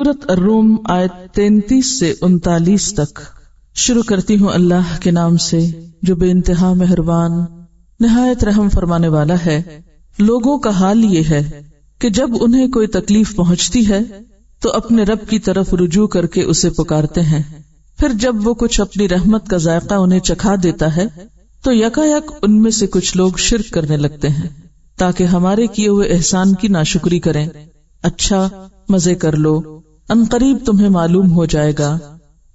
سورۃ الروم آیت 33 سے 39 تک۔ شروع کرتی ہوں اللہ کے نام سے جو بے انتہا مہربان نہایت رحم فرمانے والا ہے۔ لوگوں کا حال یہ ہے کہ جب انہیں کوئی تکلیف پہنچتی ہے تو اپنے رب کی طرف رجوع کر کے اسے پکارتے ہیں، پھر جب وہ کچھ اپنی رحمت کا ذائقہ انہیں چکھا دیتا ہے تو یکایک ان میں سے کچھ لوگ شرک کرنے لگتے ہیں تاکہ ہمارے کیے ہوئے احسان کی ناشکری کریں۔ اچھا مزے کر لو، عنقریب تمہیں معلوم ہو جائے گا۔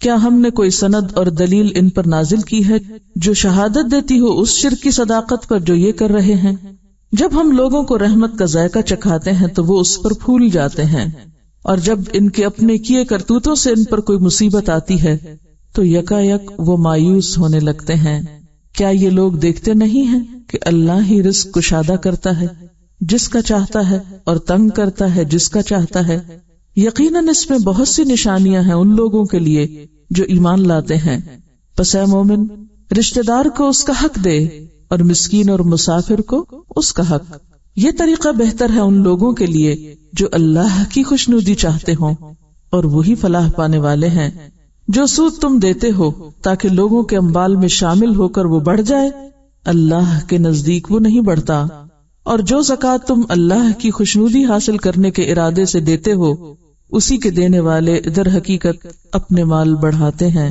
کیا ہم نے کوئی سند اور دلیل ان پر نازل کی ہے جو شہادت دیتی ہو اس شرک کی صداقت پر جو یہ کر رہے ہیں؟ جب ہم لوگوں کو رحمت کا ذائقہ چکھاتے ہیں تو وہ اس پر پھول جاتے ہیں، اور جب ان کے اپنے کیے کرتوتوں سے ان پر کوئی مصیبت آتی ہے تو یکایک وہ مایوس ہونے لگتے ہیں۔ کیا یہ لوگ دیکھتے نہیں ہیں کہ اللہ ہی رزق کشادہ کرتا ہے جس کا چاہتا ہے اور تنگ کرتا ہے جس کا چاہتا ہے؟ یقیناً اس میں بہت سی نشانیاں ہیں ان لوگوں کے لیے جو ایمان لاتے ہیں۔ پس اے مومن، رشتہ دار کو اس کا حق دے اور مسکین اور مسافر کو اس کا حق۔ یہ طریقہ بہتر ہے ان لوگوں کے لیے جو اللہ کی خوشنودی چاہتے ہوں، اور وہی فلاح پانے والے ہیں۔ جو سود تم دیتے ہو تاکہ لوگوں کے اموال میں شامل ہو کر وہ بڑھ جائے، اللہ کے نزدیک وہ نہیں بڑھتا، اور جو زکوٰۃ تم اللہ کی خوشنودی حاصل کرنے کے ارادے سے دیتے ہو اسی کے دینے والے در حقیقت اپنے مال بڑھاتے ہیں۔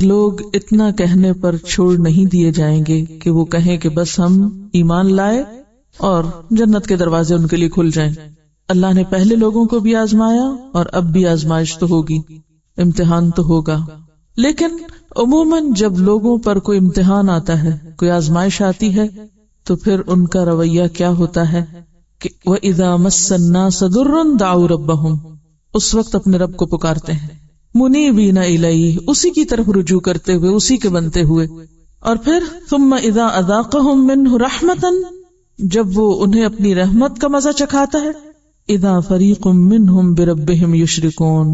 لوگ اتنا کہنے پر چھوڑ نہیں دیے جائیں گے کہ وہ کہیں کہ بس ہم ایمان لائے اور جنت کے دروازے ان کے لیے کھل جائیں۔ اللہ نے پہلے لوگوں کو بھی آزمایا اور اب بھی آزمائش تو ہوگی، امتحان تو ہوگا۔ لیکن عموماً جب لوگوں پر کوئی امتحان آتا ہے، کوئی آزمائش آتی ہے، تو پھر ان کا رویہ کیا ہوتا ہے کہ وَإِذَا مَسَّ النَّاسَ ضُرٌّ دَعَوْا رَبَّهُمْ، اس وقت اپنے رب کو پکارتے ہیں، منیبین الیہ، اسی کی طرف رجوع کرتے ہوئے، اسی کے بنتے ہوئے۔ اور پھر ثم اذا اذاقهم منہ رحمتا، جب وہ انہیں اپنی رحمت کا مزہ چکھاتا ہے، اذا فریق منہم بربہم یشرکون،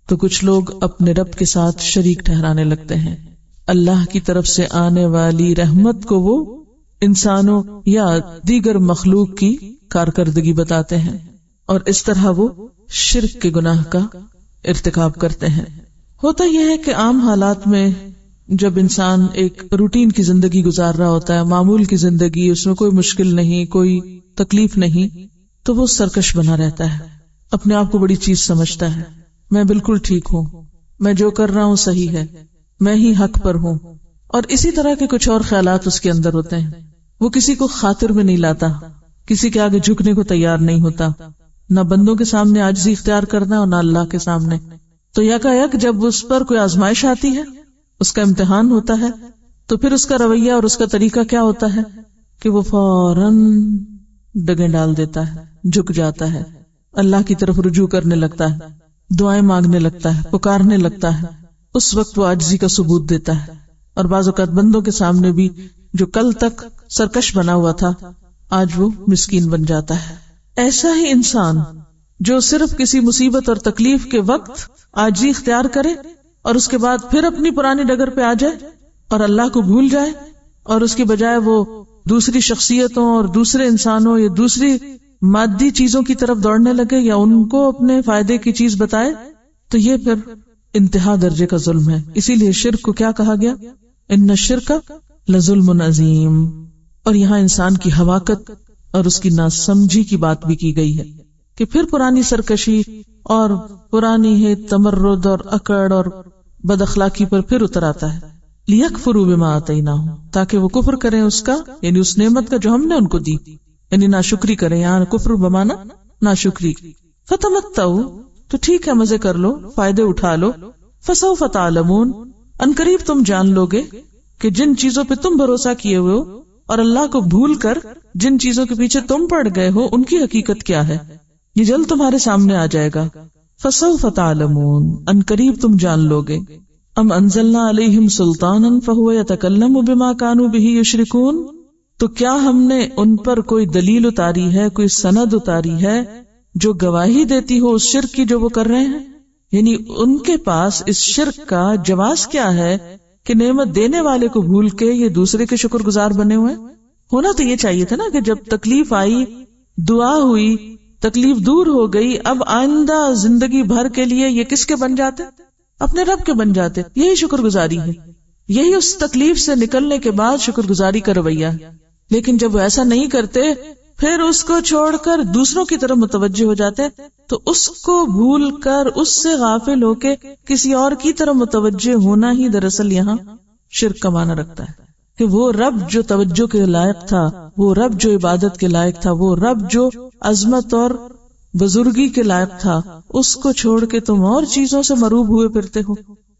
تو کچھ لوگ اپنے رب کے ساتھ شریک ٹھہرانے لگتے ہیں۔ اللہ کی طرف سے آنے والی رحمت کو وہ انسانوں یا دیگر مخلوق کی کارکردگی بتاتے ہیں، اور اس طرح وہ شرک کے گناہ کا ارتکاب کرتے ہیں۔ ہوتا یہ ہے کہ عام حالات میں جب انسان ایک روٹین کی زندگی گزار رہا ہوتا ہے، معمول کی زندگی، اس میں کوئی مشکل نہیں، کوئی تکلیف نہیں، تو وہ سرکش بنا رہتا ہے، اپنے آپ کو بڑی چیز سمجھتا ہے، میں بالکل ٹھیک ہوں، میں جو کر رہا ہوں صحیح ہے، میں ہی حق پر ہوں، اور اسی طرح کے کچھ اور خیالات اس کے اندر ہوتے ہیں۔ وہ کسی کو خاطر میں نہیں لاتا، کسی کے آگے جھکنے کو تیار نہیں ہوتا، نہ بندوں کے سامنے عاجزی اختیار کرنا اور نہ اللہ کے سامنے۔ تو یکایک جب اس پر کوئی آزمائش آتی ہے، اس کا امتحان ہوتا ہے، تو پھر اس کا رویہ اور اس کا طریقہ کیا ہوتا ہے کہ وہ فوراً ڈگیں ڈال دیتا ہے، جھک جاتا ہے، اللہ کی طرف رجوع کرنے لگتا ہے، دعائیں مانگنے لگتا ہے، پکارنے لگتا ہے۔ اس وقت وہ عاجزی کا ثبوت دیتا ہے، اور بعض اوقات بندوں کے سامنے بھی جو کل تک سرکش بنا ہوا تھا آج وہ مسکین بن جاتا ہے۔ ایسا ہی انسان جو صرف کسی مصیبت اور تکلیف کے وقت عاجزی اختیار کرے اور اس کے بعد پھر اپنی پرانی ڈگر پہ آ جائے اور اللہ کو بھول جائے، اور اس کی بجائے وہ دوسری شخصیتوں اور دوسرے انسانوں یا دوسری مادی چیزوں کی طرف دوڑنے لگے یا ان کو اپنے فائدے کی چیز بتائے، تو یہ پھر انتہا درجے کا ظلم ہے۔ اسی لیے شرک کو کیا کہا گیا؟ ان الشرک لظلم عظیم۔ اور یہاں انسان کی حماقت اور اس کی ناسمجھی کی بات بھی کی گئی ہے کہ پھر پرانی سرکشی اور پرانی ہے تمرد اور اکڑ اور بد اخلاقی پر پھر اتر آتا ہے، لیکفروا بما آتیناہم، تاکہ وہ کفر کریں اس کا، یعنی اس نعمت کا جو ہم نے ان کو دی، یعنی ناشکری کریں، یہاں کفر بمانا ناشکری۔ فتمتعوا، تو ٹھیک ہے مزے کر لو، فائدے اٹھا لو، فسوف تعلمون، عنقریب تم جان لوگے کہ جن چیزوں پہ تم بھروسہ کیے ہوئے ہو اور اللہ کو بھول کر جن چیزوں کے پیچھے تم پڑ گئے ہو ان کی حقیقت کیا ہے، یہ جلد تمہارے سامنے آ جائے گا۔ فسوف تعلمون، عنقریب تم جان لوگے۔ ام انزلنا علیہم سلطانا فہو یتکلم بما کانوا بہ یشرکون، تو کیا ہم نے ان پر کوئی دلیل اتاری ہے، کوئی سند اتاری ہے جو گواہی دیتی ہو اس شرک کی جو وہ کر رہے ہیں؟ یعنی ان کے پاس اس شرک کا جواز کیا ہے کہ نعمت دینے والے کو بھول کے یہ دوسرے کے شکر گزار بنے ہوئے؟ ہونا تو یہ چاہیے تھا نا کہ جب تکلیف آئی، دعا ہوئی، تکلیف دور ہو گئی، اب آئندہ زندگی بھر کے لیے یہ کس کے بن جاتے؟ اپنے رب کے بن جاتے. یہی شکر گزاری ہے، یہی اس تکلیف سے نکلنے کے بعد شکر گزاری کا رویہ ہے. لیکن جب وہ ایسا نہیں کرتے، پھر اس کو چھوڑ کر دوسروں کی طرف متوجہ ہو جاتے، تو اس کو بھول کر، اس سے غافل ہو کے کسی اور کی طرف متوجہ ہونا ہی دراصل یہاں شرک کا معنی رکھتا ہے. کہ وہ رب جو توجہ کے لائق تھا، وہ رب جو عبادت کے لائق تھا، وہ رب جو عظمت اور بزرگی کے لائق تھا، اس کو چھوڑ کے تم اور چیزوں سے مروب ہوئے پھرتے ہو،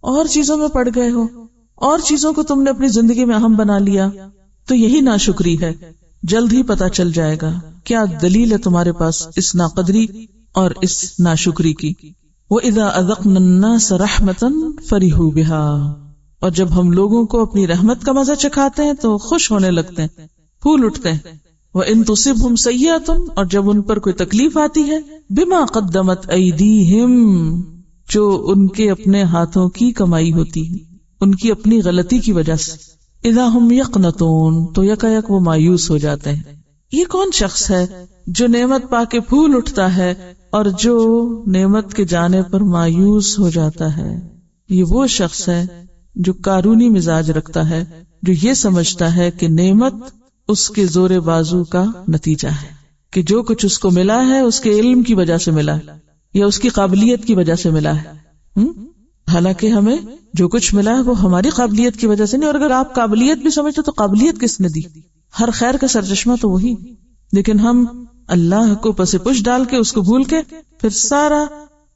اور چیزوں میں پڑ گئے ہو، اور چیزوں کو تم نے اپنی زندگی میں اہم بنا لیا. تو یہی ناشکری ہے. جلد ہی پتا چل جائے گا کیا دلیل ہے تمہارے پاس اس ناقدری اور اس ناشکری کی. وَإِذَا أَذَقْنَا النَّاسَ رَحْمَةً فَرِحُوا بِهَا، اور جب ہم لوگوں کو اپنی رحمت کا مزہ چکھاتے ہیں تو خوش ہونے لگتے ہیں، پھول اٹھتے ہیں. وَإِن تُصِبْهُمْ سَيِّئَةٌ، اور جب ان پر کوئی تکلیف آتی ہے، بِمَا قَدَّمَتْ أَيْدِيهِمْ، جو ان کے اپنے ہاتھوں کی کمائی ہوتی ہے، ان کی اپنی غلطی کی وجہ سے، اذا ہم یقنطون، تو یکا یک وہ مایوس ہو جاتے ہیں. یہ کون شخص ہے جو نعمت پا کے پھول اٹھتا ہے اور جو نعمت کے جانے پر مایوس ہو جاتا ہے؟ یہ وہ شخص ہے جو قارونی مزاج رکھتا ہے، جو یہ سمجھتا ہے کہ نعمت اس کے زور بازو کا نتیجہ ہے، کہ جو کچھ اس کو ملا ہے اس کے علم کی وجہ سے ملا ہے یا اس کی قابلیت کی وجہ سے ملا ہے. حالانکہ ہمیں جو کچھ ملا ہے وہ ہماری قابلیت کی وجہ سے نہیں. اور اگر آپ قابلیت بھی سمجھتے تو قابلیت کس نے دی؟ ہر خیر کا سرچشمہ تو وہی. لیکن ہم اللہ کو پس پش ڈال کے، اس کو بھول کے، پھر سارا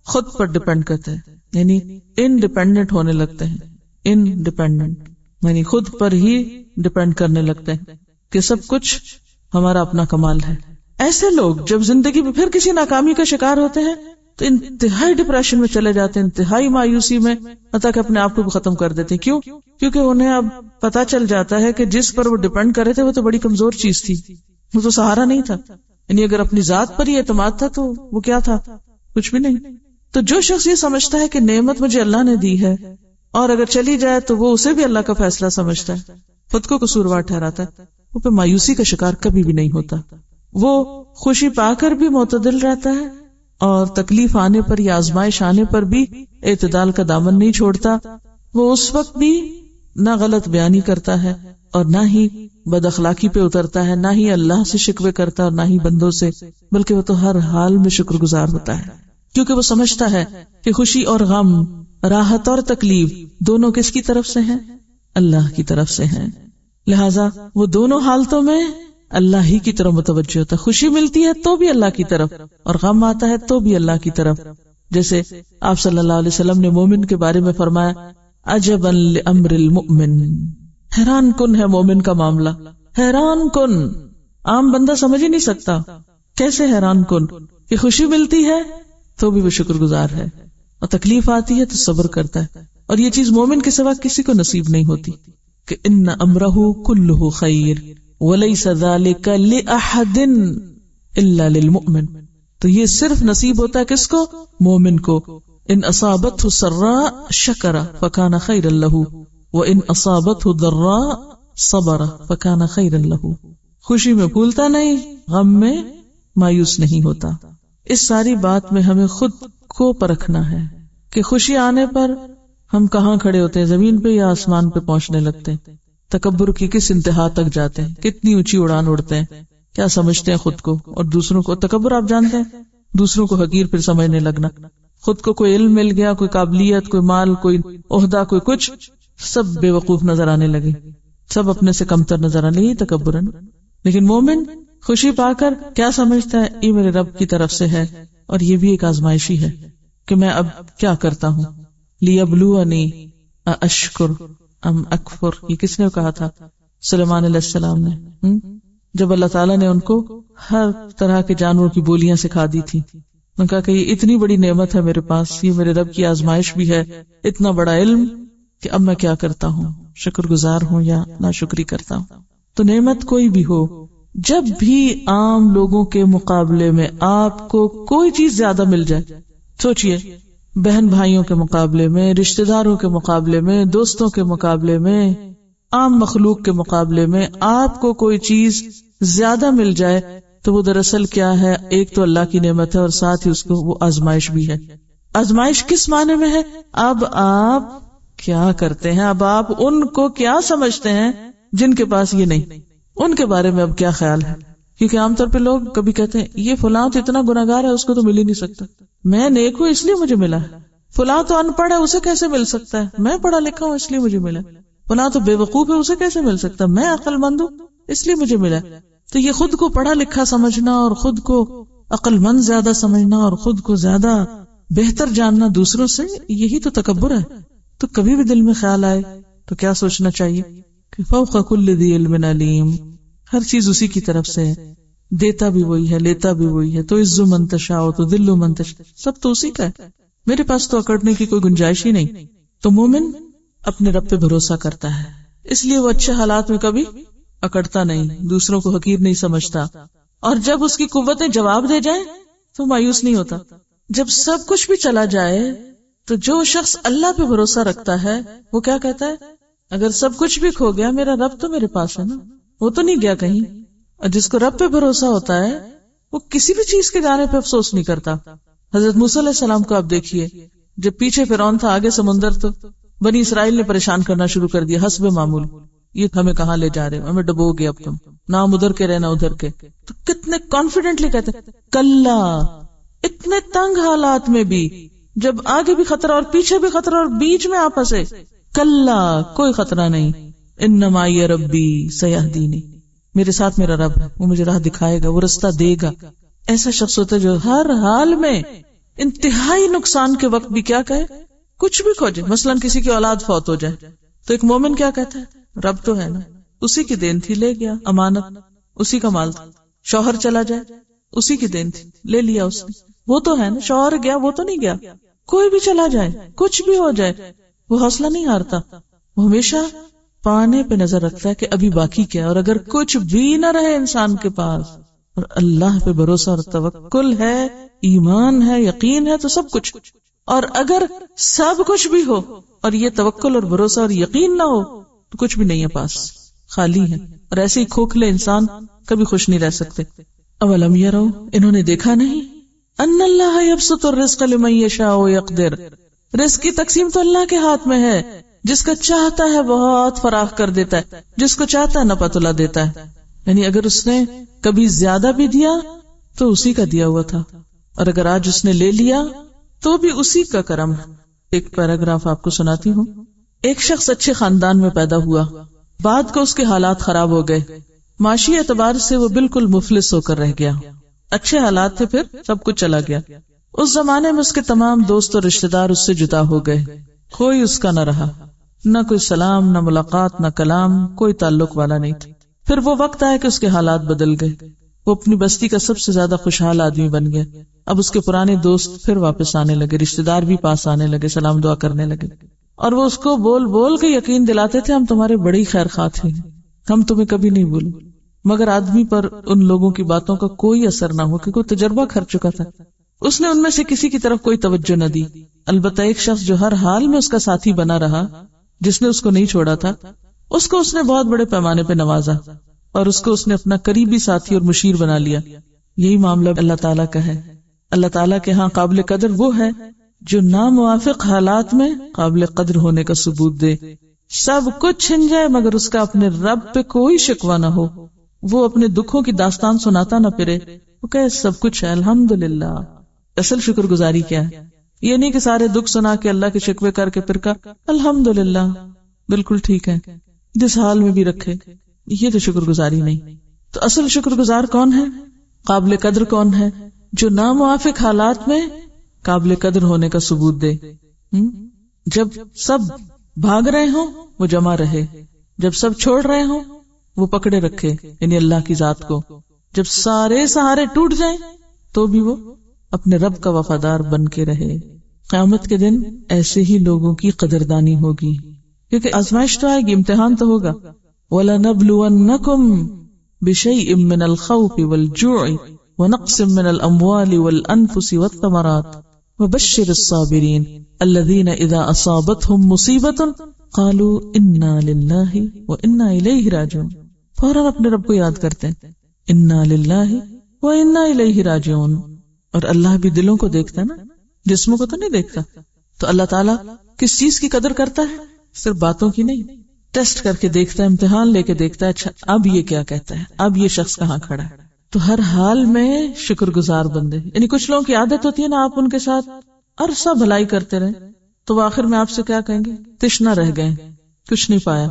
خود پر ڈیپینڈ کرتے ہیں، یعنی انڈیپینڈنٹ ہونے لگتے ہیں. انڈیپینڈنٹ یعنی خود پر ہی ڈیپینڈ کرنے لگتے ہیں کہ سب کچھ ہمارا اپنا کمال ہے. ایسے لوگ جب زندگی میں پھر کسی ناکامی کا شکار ہوتے ہیں تو انتہائی ڈپریشن میں چلے جاتے ہیں، انتہائی مایوسی میں، حتیٰ کہ اپنے آپ کو بھی ختم کر دیتے ہیں. کیوں؟ کیونکہ انہیں اب پتا چل جاتا ہے کہ جس پر وہ ڈیپینڈ کر رہے تھے وہ تو بڑی کمزور چیز تھی، وہ تو سہارا نہیں تھا. یعنی اگر اپنی ذات پر ہی اعتماد تھا تو وہ کیا تھا؟ کچھ بھی نہیں. تو جو شخص یہ سمجھتا ہے کہ نعمت مجھے اللہ نے دی ہے اور اگر چلی جائے تو وہ اسے بھی اللہ کا فیصلہ سمجھتا ہے، خود کو قصوروار ٹھہراتا ہے، وہ پہ مایوسی کا شکار کبھی بھی نہیں ہوتا. وہ خوشی پا کر بھی معتدل رہتا ہے اور تکلیف آنے پر یا آزمائش آنے پر بھی اعتدال کا دامن نہیں چھوڑتا. وہ اس وقت بھی نہ غلط بیانی کرتا ہے اور نہ ہی بد اخلاقی پہ اترتا ہے، نہ ہی اللہ سے شکوے کرتا اور نہ ہی بندوں سے، بلکہ وہ تو ہر حال میں شکر گزار ہوتا ہے، کیونکہ وہ سمجھتا ہے کہ خوشی اور غم، راحت اور تکلیف دونوں کس کی طرف سے ہیں؟ اللہ کی طرف سے ہیں. لہذا وہ دونوں حالتوں میں اللہ ہی کی طرف متوجہ ہوتا ہے. خوشی ملتی ہے تو بھی اللہ کی طرف، اور غم آتا ہے تو بھی اللہ کی طرف. جیسے آپ صلی اللہ علیہ وسلم نے مومن کے بارے میں فرمایا، عجبا لامر المؤمن، حیران کن ہے مومن کا معاملہ. حیران کن، عام بندہ سمجھ ہی نہیں سکتا. کیسے حیران کن؟ کہ خوشی ملتی ہے تو بھی وہ شکر گزار ہے، اور تکلیف آتی ہے تو صبر کرتا ہے. اور یہ چیز مومن کے سوا کسی کو نصیب نہیں ہوتی کہ ان امرہ کلہ خیر ولیس ذلک لأحد الا للمؤمن. تو یہ صرف نصیب ہوتا ہے کس کو؟ مومن کو. ان اصابتہ سراء شکر فکان خیرا لہ وان اصابتہ ضراء صبر فکان خیرا لہ. خوشی میں پھولتا نہیں، غم میں مایوس نہیں ہوتا. اس ساری بات میں ہمیں خود کو پرکھنا ہے کہ خوشی آنے پر ہم کہاں کھڑے ہوتے ہیں، زمین پہ یا آسمان پہ پہنچنے لگتے ہیں، تکبر کی کس انتہا تک جاتے ہیں، کتنی اونچی اڑان اڑتے ہیں، کیا سمجھتے ہیں خود کو اور دوسروں کو. تکبر آپ جانتے ہیں، دوسروں کو حقیر پھر سمجھنے لگنا. خود کو کوئی علم مل گیا، کوئی قابلیت، کوئی مال، کوئی عہدہ، کوئی کچھ، سب بے وقوف نظر آنے لگے، سب اپنے سے کمتر نظر آنے لگے. تکبرن. لیکن مومن خوشی پا کر کیا سمجھتا ہے؟ یہ میرے رب کی طرف سے ہے، اور یہ بھی ایک آزمائشی ہے کہ میں اب کیا کرتا ہوں. لیبلونی اشکر ام اکفر، یہ کس نے کہا تھا؟ سلیمان علیہ السلام نے، جب اللہ تعالیٰ نے ان کو ہر طرح کے جانوروں کی بولیاں سکھا دی تھی. انہوں نے کہا کہ یہ اتنی بڑی نعمت ہے میرے پاس، یہ میرے رب کی آزمائش بھی ہے، اتنا بڑا علم، کہ اب میں کیا کرتا ہوں، شکر گزار ہوں یا ناشکری کرتا ہوں. تو نعمت کوئی بھی ہو، جب بھی عام لوگوں کے مقابلے میں آپ کو کوئی چیز زیادہ مل جائے، سوچئے بہن بھائیوں کے مقابلے میں، رشتہ داروں کے مقابلے میں، دوستوں کے مقابلے میں، عام مخلوق کے مقابلے میں آپ کو کوئی چیز زیادہ مل جائے تو وہ دراصل کیا ہے؟ ایک تو اللہ کی نعمت ہے اور ساتھ ہی اس کو وہ آزمائش بھی ہے. آزمائش کس معنی میں ہے؟ اب آپ کیا کرتے ہیں، اب آپ ان کو کیا سمجھتے ہیں جن کے پاس یہ نہیں، ان کے بارے میں اب کیا خیال ہے. کیونکہ عام طور پہ لوگ کبھی کہتے ہیں یہ فلاں تو اتنا گناہگار ہے اس کو تو مل ہی نہیں سکتا، میں نیک ہوں اس لیے مجھے ملا ہے. فلاں تو ان پڑھ ہے اسے کیسے مل سکتا ہے، میں پڑھا لکھا ہوں اس لیے مجھے ملا. فلاں تو بے وقوف ہے اسے کیسے مل سکتا، میں عقل مند ہوں اس لیے مجھے ملا. تو یہ خود کو پڑھا لکھا سمجھنا اور خود کو عقل مند زیادہ سمجھنا اور خود کو زیادہ بہتر جاننا دوسروں سے، یہی تو تکبر ہے. تو کبھی بھی دل میں خیال آئے تو کیا سوچنا چاہیے کہ فوق کل ذی علم علیم، ہر چیز اسی کی طرف سے ہے، دیتا بھی وہی ہے لیتا بھی وہی ہے. تو عز من تشاء تو ذل من تشاء، سب تو اسی کا ہے، میرے پاس تو اکڑنے کی کوئی گنجائش ہی نہیں. تو مومن اپنے رب پہ بھروسہ کرتا ہے، اس لیے وہ اچھے حالات میں کبھی اکڑتا نہیں، دوسروں کو حقیر نہیں سمجھتا، اور جب اس کی قوتیں جواب دے جائیں تو مایوس نہیں ہوتا. جب سب کچھ بھی چلا جائے تو جو شخص اللہ پہ بھروسہ رکھتا ہے وہ کیا کہتا ہے؟ اگر سب کچھ بھی کھو گیا میرا رب تو میرے پاس ہے نا، وہ تو نہیں گیا کہیں. اور جس کو رب پہ بھروسہ ہوتا ہے وہ کسی بھی چیز کے جانے پہ افسوس نہیں کرتا. حضرت موسیٰ علیہ السلام کو آپ دیکھیے، جب پیچھے فرعون تھا آگے سمندر، تو بنی اسرائیل نے پریشان کرنا شروع کر دیا حسب معمول، یہ ہمیں کہاں لے جا رہے، ہمیں ڈبو گے اب تم، نہ ہم ادھر کے رہنا ادھر کے. تو کتنے کانفیڈنٹلی کہتے کلا، اتنے تنگ حالات میں بھی، جب آگے بھی خطرہ اور پیچھے بھی خطرہ اور بیچ میں آپ پھنسے، کلا کوئی خطرہ نہیں، انما معی ربی سیہدینی، میرے ساتھ میرا رب ہے، وہ مجھے راہ دکھائے گا، وہ رستہ دے گا. ایسا شخص ہوتا ہے جو ہر حال میں انتہائی نقصان کے وقت بھی کیا کہے، کچھ بھی کھو جائے، مثلاً کسی کی اولاد فوت ہو جائے تو ایک مومن کیا کہتا ہے؟ رب تو ہے نا، اسی کی دین تھی، لے گیا، امانت اسی کا مال تھا. شوہر چلا جائے اسی کی دین تھی، لے لیا اس نے، وہ تو ہے نا. شوہر گیا وہ تو نہیں گیا، کوئی بھی چلا جائے کچھ بھی ہو جائے وہ حوصلہ نہیں ہارتا، وہ ہمیشہ پانے پہ نظر رکھتا ہے کہ ابھی باقی کیا. اور اگر کچھ بھی نہ رہے انسان کے پاس اور اللہ پہ بھروسہ اور توکل ہے، ایمان ہے، یقین ہے، تو سب کچھ. اور اگر سب کچھ بھی ہو اور یہ توکل اور بھروسہ اور یقین نہ ہو تو کچھ بھی نہیں ہے پاس، خالی ہے. اور ایسے ہی کھوکھلے انسان کبھی خوش نہیں رہ سکتے. اولم یرو، انہوں نے دیکھا نہیں، ان اللہ یبسط الرزق لمن یشاء ویقدر، رزق کی تقسیم تو اللہ کے ہاتھ میں ہے، جس کا چاہتا ہے بہت فراخ کر دیتا ہے، جس کو چاہتا ہے نہ پتلا دیتا ہے. یعنی اگر اس نے کبھی زیادہ بھی دیا تو اسی کا دیا ہوا تھا، اور اگر آج اس نے لے لیا تو بھی اسی کا کرم. ایک پیراگراف آپ کو سناتی ہوں. ایک شخص اچھے خاندان میں پیدا ہوا، بعد کو اس کے حالات خراب ہو گئے، معاشی اعتبار سے وہ بالکل مفلس ہو کر رہ گیا. اچھے حالات تھے پھر سب کچھ چلا گیا. اس زمانے میں اس کے تمام دوست اور رشتہ دار اس سے جدا ہو گئے، کوئی اس کا نہ رہا، نہ کوئی سلام، نہ ملاقات، نہ کلام، کوئی تعلق والا نہیں تھا. پھر وہ وقت آیا کہ اس کے حالات بدل گئے، وہ اپنی بستی کا سب سے زیادہ خوشحال آدمی بن گیا. اب اس کے پرانے دوست پھر واپس آنے لگے، رشتہ دار بھی پاس آنے لگے، سلام دعا کرنے لگے، اور وہ اس کو بول بول کے یقین دلاتے تھے ہم تمہارے بڑی خیر خواہ تھے، ہم تمہیں کبھی نہیں بھولیں. مگر آدمی پر ان لوگوں کی باتوں کا کوئی اثر نہ ہو کیونکہ وہ تجربہ کر چکا تھا. اس نے ان میں سے کسی کی طرف کوئی توجہ نہ دی. البتہ ایک شخص جو ہر حال میں اس کا ساتھی بنا رہا، جس نے اس کو نہیں چھوڑا تھا، اس کو اس نے بہت بڑے پیمانے پہ نوازا اور اس کو اس نے اپنا قریبی ساتھی اور مشیر بنا لیا. یہی معاملہ اللہ تعالیٰ کا ہے. اللہ تعالیٰ کے ہاں قابل قدر وہ ہے جو ناموافق حالات میں قابل قدر ہونے کا ثبوت دے. سب کچھ چھن جائے مگر اس کا اپنے رب پہ کوئی شکوہ نہ ہو، وہ اپنے دکھوں کی داستان سناتا نہ پھرے، وہ کہے سب کچھ ہے الحمدللہ. اصل شکر گزاری کیا ہے؟ یہ نہیں کہ سارے دکھ سنا کے اللہ کے شکوے کر کے پھر کہا الحمدللہ بالکل ٹھیک ہے، جس حال میں بھی رکھے، یہ تو شکر گزاری نہیں. تو اصل شکر گزار کون ہے؟ قابل قدر کون ہے؟ جو ناموافق حالات میں قابل قدر ہونے کا ثبوت دے. جب سب بھاگ رہے ہوں وہ جمع رہے، جب سب چھوڑ رہے ہوں وہ پکڑے رکھے، یعنی اللہ کی ذات کو. جب سارے سہارے ٹوٹ جائیں تو بھی وہ اپنے رب کا وفادار بن کے رہے. قیامت کے دن ایسے ہی لوگوں کی قدردانی ہوگی، کیونکہ آزمائش تو آئے گی، امتحان تو ہوگا. وَلَنَبْلُوَنَّكُمْ بِشَيْءٍ مِّنَ الْخَوْفِ وَالْجُوعِ وَنَقْصٍ مِّنَ الْأَمْوَالِ وَالْأَنفُسِ وَالثَّمَرَاتِ وَبَشِّرِ الصَّابِرِينَ الَّذِينَ إِذَا أَصَابَتْهُمْ مُصِيبَةٌ قَالُوا إِنَّا لِلَّهِ وَإِنَّا إِلَيْهِ رَاجِعُونَ. فوراً اپنے رب کو یاد کرتے ہیں، اِنَّا لِلَّهِ وَإِنَّا إِلَيْهِ رَاجِعُونَ. اور اللہ بھی دلوں کو دیکھتا ہے نا، جسموں کو تو نہیں دیکھتا. تو اللہ تعالیٰ کس چیز کی قدر کرتا ہے؟ صرف باتوں کی نہیں، ٹیسٹ کر کے دیکھتا ہے، امتحان لے کے دیکھتا ہے. اچھا اب یہ کیا کہتا ہے، اب یہ شخص کہاں کھڑا ہے. تو ہر حال میں شکر گزار بندے. یعنی کچھ لوگوں کی عادت ہوتی ہے نا، آپ ان کے ساتھ عرصہ بھلائی کرتے رہے تو وہ آخر میں آپ سے کیا کہیں گے؟ تشنا رہ گئے، کچھ نہیں پایا،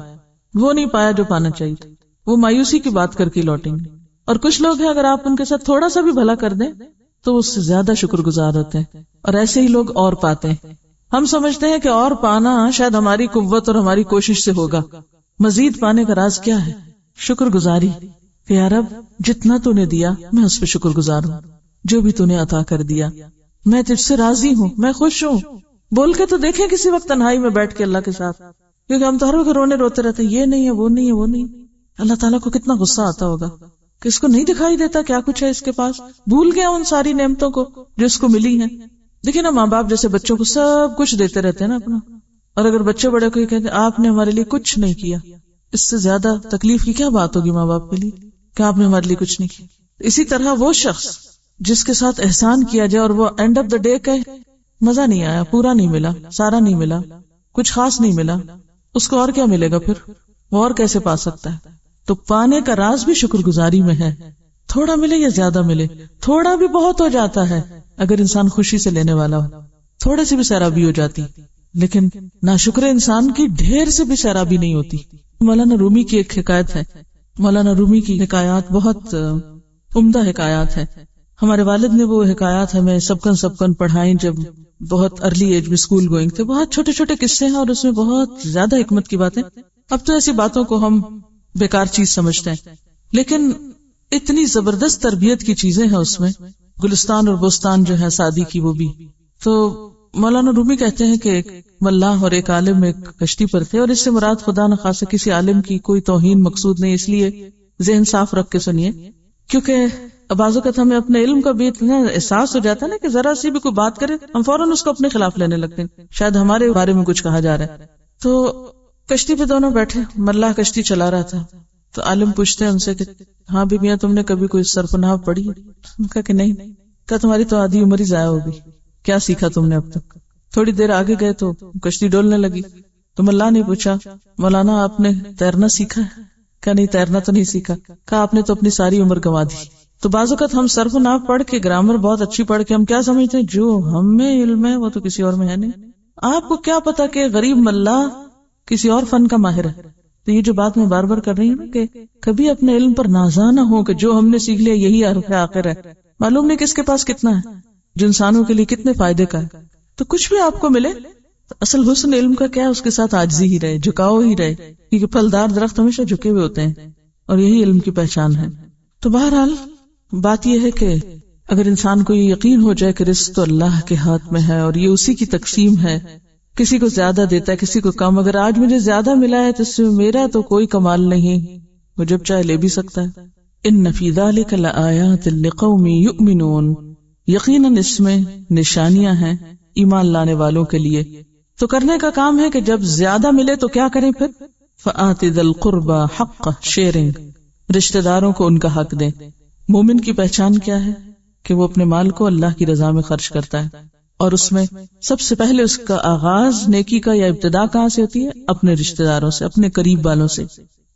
وہ نہیں پایا جو پانا چاہیے تھا، وہ مایوسی کی بات کر کے لوٹیں گے. اور کچھ لوگ ہیں اگر آپ ان کے ساتھ تھوڑا سا بھی بھلا کر دیں تو اس سے زیادہ شکر گزار ہوتے ہیں. اور ایسے ہی لوگ اور پاتے ہیں. ہم سمجھتے ہیں کہ اور پانا شاید ہماری قوت اور ہماری کوشش سے ہوگا. مزید پانے کا راز کیا ہے؟ شکر گزاری. کہ یا رب جتنا تو نے دیا میں اس پہ شکر گزار ہوں، جو بھی تو نے عطا کر دیا میں تجھ سے راضی ہوں، میں خوش ہوں. بول کے تو دیکھیں کسی وقت تنہائی میں بیٹھ کے اللہ کے ساتھ، کیونکہ ہم تو ہر وقت روتے رہتے ہیں، یہ نہیں ہے وہ نہیں ہے وہ نہیں. اللہ تعالیٰ کو کتنا غصہ آتا ہوگا کہ اس کو نہیں دکھائی دیتا کیا کچھ ہے اس کے پاس، بھول گیا ان ساری نعمتوں کو جو اس کو ملی ہیں. دیکھیں نا، ماں باپ جیسے بچوں کو سب کچھ دیتے رہتے ہیں نا اپنا، اور اگر بچے بڑے کو یہ کہتے ہیں آپ نے ہمارے لیے کچھ نہیں کیا، اس سے زیادہ تکلیف کی کیا بات ہوگی ماں باپ کے لیے کہ آپ نے ہمارے لیے کچھ نہیں کیا. اسی طرح وہ شخص جس کے ساتھ احسان کیا جائے اور وہ اینڈ آف دا ڈے کہ مزہ نہیں آیا، پورا نہیں ملا، سارا نہیں ملا، کچھ خاص نہیں ملا، اس کو اور کیا ملے گا پھر، وہ اور کیسے پا سکتا ہے. تو پانے کا راز بھی شکر گزاری میں ہے. تھوڑا ملے یا زیادہ ملے، تھوڑا بھی بہت ہو جاتا ہے اگر انسان خوشی سے لینے والا ہو، تھوڑے سے بھی سیرابی ہو جاتی. لیکن ناشکر انسان کی ڈھیر سے بھی سیرابی نہیں ہوتی. مولانا رومی کی ایک حکایت ہے. مولانا رومی کی حکایات بہت عمدہ حکایات ہیں. ہمارے والد نے وہ حکایات ہمیں سبکن پڑھائیں جب بہت ارلی ایج میں اسکول گوئنگ تھے. بہت چھوٹے چھوٹے قصے ہیں اور اس میں بہت زیادہ حکمت کی باتیں. اب تو ایسی باتوں کو ہم بیکار چیز سمجھتے ہیں، لیکن اتنی زبردست تربیت کی چیزیں ہیں اس میں. گلستان اور بوستان جو ہے سعدی کی، وہ بھی. تو مولانا رومی کہتے ہیں کہ ایک ملاح اور ایک عالم ایک کشتی پر تھے، اور اس سے مراد خدا نخواستہ کسی عالم کی کوئی توہین مقصود نہیں، اس لیے ذہن صاف رکھ کے سنیے، کیونکہ بعض اوقات ہمیں اپنے علم کا بھی اتنا احساس ہو جاتا ہے نا کہ ذرا سی بھی کوئی بات کرے ہم فوراً اس کو اپنے خلاف لینے لگتے ہیں، شاید ہمارے بارے میں کچھ کہا جا رہا ہے. تو کشتی پہ دونوں بیٹھے، ملاح کشتی چلا رہا تھا. تو عالم پوچھتے ہیں ان سے کہ ہاں بھی میاں تم نے کبھی کوئی سرپناہ پڑھی؟ کہا کہ نہیں. کہا تمہاری تو آدھی عمر ہی ضائع ہوگی، کیا سیکھا تم نے اب تک؟ تھوڑی دیر آگے گئے تو کشتی ڈولنے لگی. تو ملاح نے پوچھا مولانا آپ نے تیرنا سیکھا ہے؟ کہا نہیں تیرنا تو نہیں سیکھا. کہا آپ نے تو اپنی ساری عمر گنوا دی. تو بعض اوقات ہم صرف نحو پڑھ کے، گرامر بہت اچھی پڑھ کے ہم کیا سمجھتے ہیں جو ہمیں علم ہے وہ تو کسی اور میں ہے نہیں. آپ کو کیا پتا کہ غریب ملاح کسی اور فن کا ماہر ہے. تو یہ جو بات میں بار بار کر رہی ہوں نا کہ کبھی اپنے علم پر نازاں نہ ہو کہ جو ہم نے سیکھ لیا یہی حرف آخر ہے. معلوم نہیں کس کے پاس کتنا ہے جو انسانوں کے لیے کتنے فائدے کا ہے. تو کچھ بھی آپ کو ملے تو اصل حسن علم کا کیا ہے، اس کے ساتھ عاجزی ہی رہے، جھکاؤ ہی رہے، کیونکہ پھلدار درخت ہمیشہ جھکے ہوئے ہوتے ہیں اور یہی علم کی پہچان ہے. تو بہرحال بات یہ ہے کہ اگر انسان کو یہ یقین ہو جائے کہ رزق تو اللہ کے ہاتھ میں ہے اور یہ اسی کی تقسیم ہے، کسی کو زیادہ دیتا ہے کسی کو کم. اگر آج مجھے زیادہ ملا ہے تو اس میں میرا تو کوئی کمال نہیں، وہ جب چاہے لے بھی سکتا ہے. ان فی ذلک لآیات لقوم یؤمنون، یقیناً اس میں نشانیاں ہیں ایمان لانے والوں کے لیے. تو کرنے کا کام ہے کہ جب زیادہ ملے تو کیا کریں پھر؟ فآت ذی القربى حق، شیئرنگ، رشتہ داروں کو ان کا حق دیں. مومن کی پہچان کیا ہے کہ وہ اپنے مال کو اللہ کی رضا میں خرچ کرتا ہے، اور اس میں سب سے پہلے اس کا آغاز نیکی کا یا ابتدا کہاں سے ہوتی ہے؟ اپنے رشتہ داروں سے، اپنے قریب والوں سے.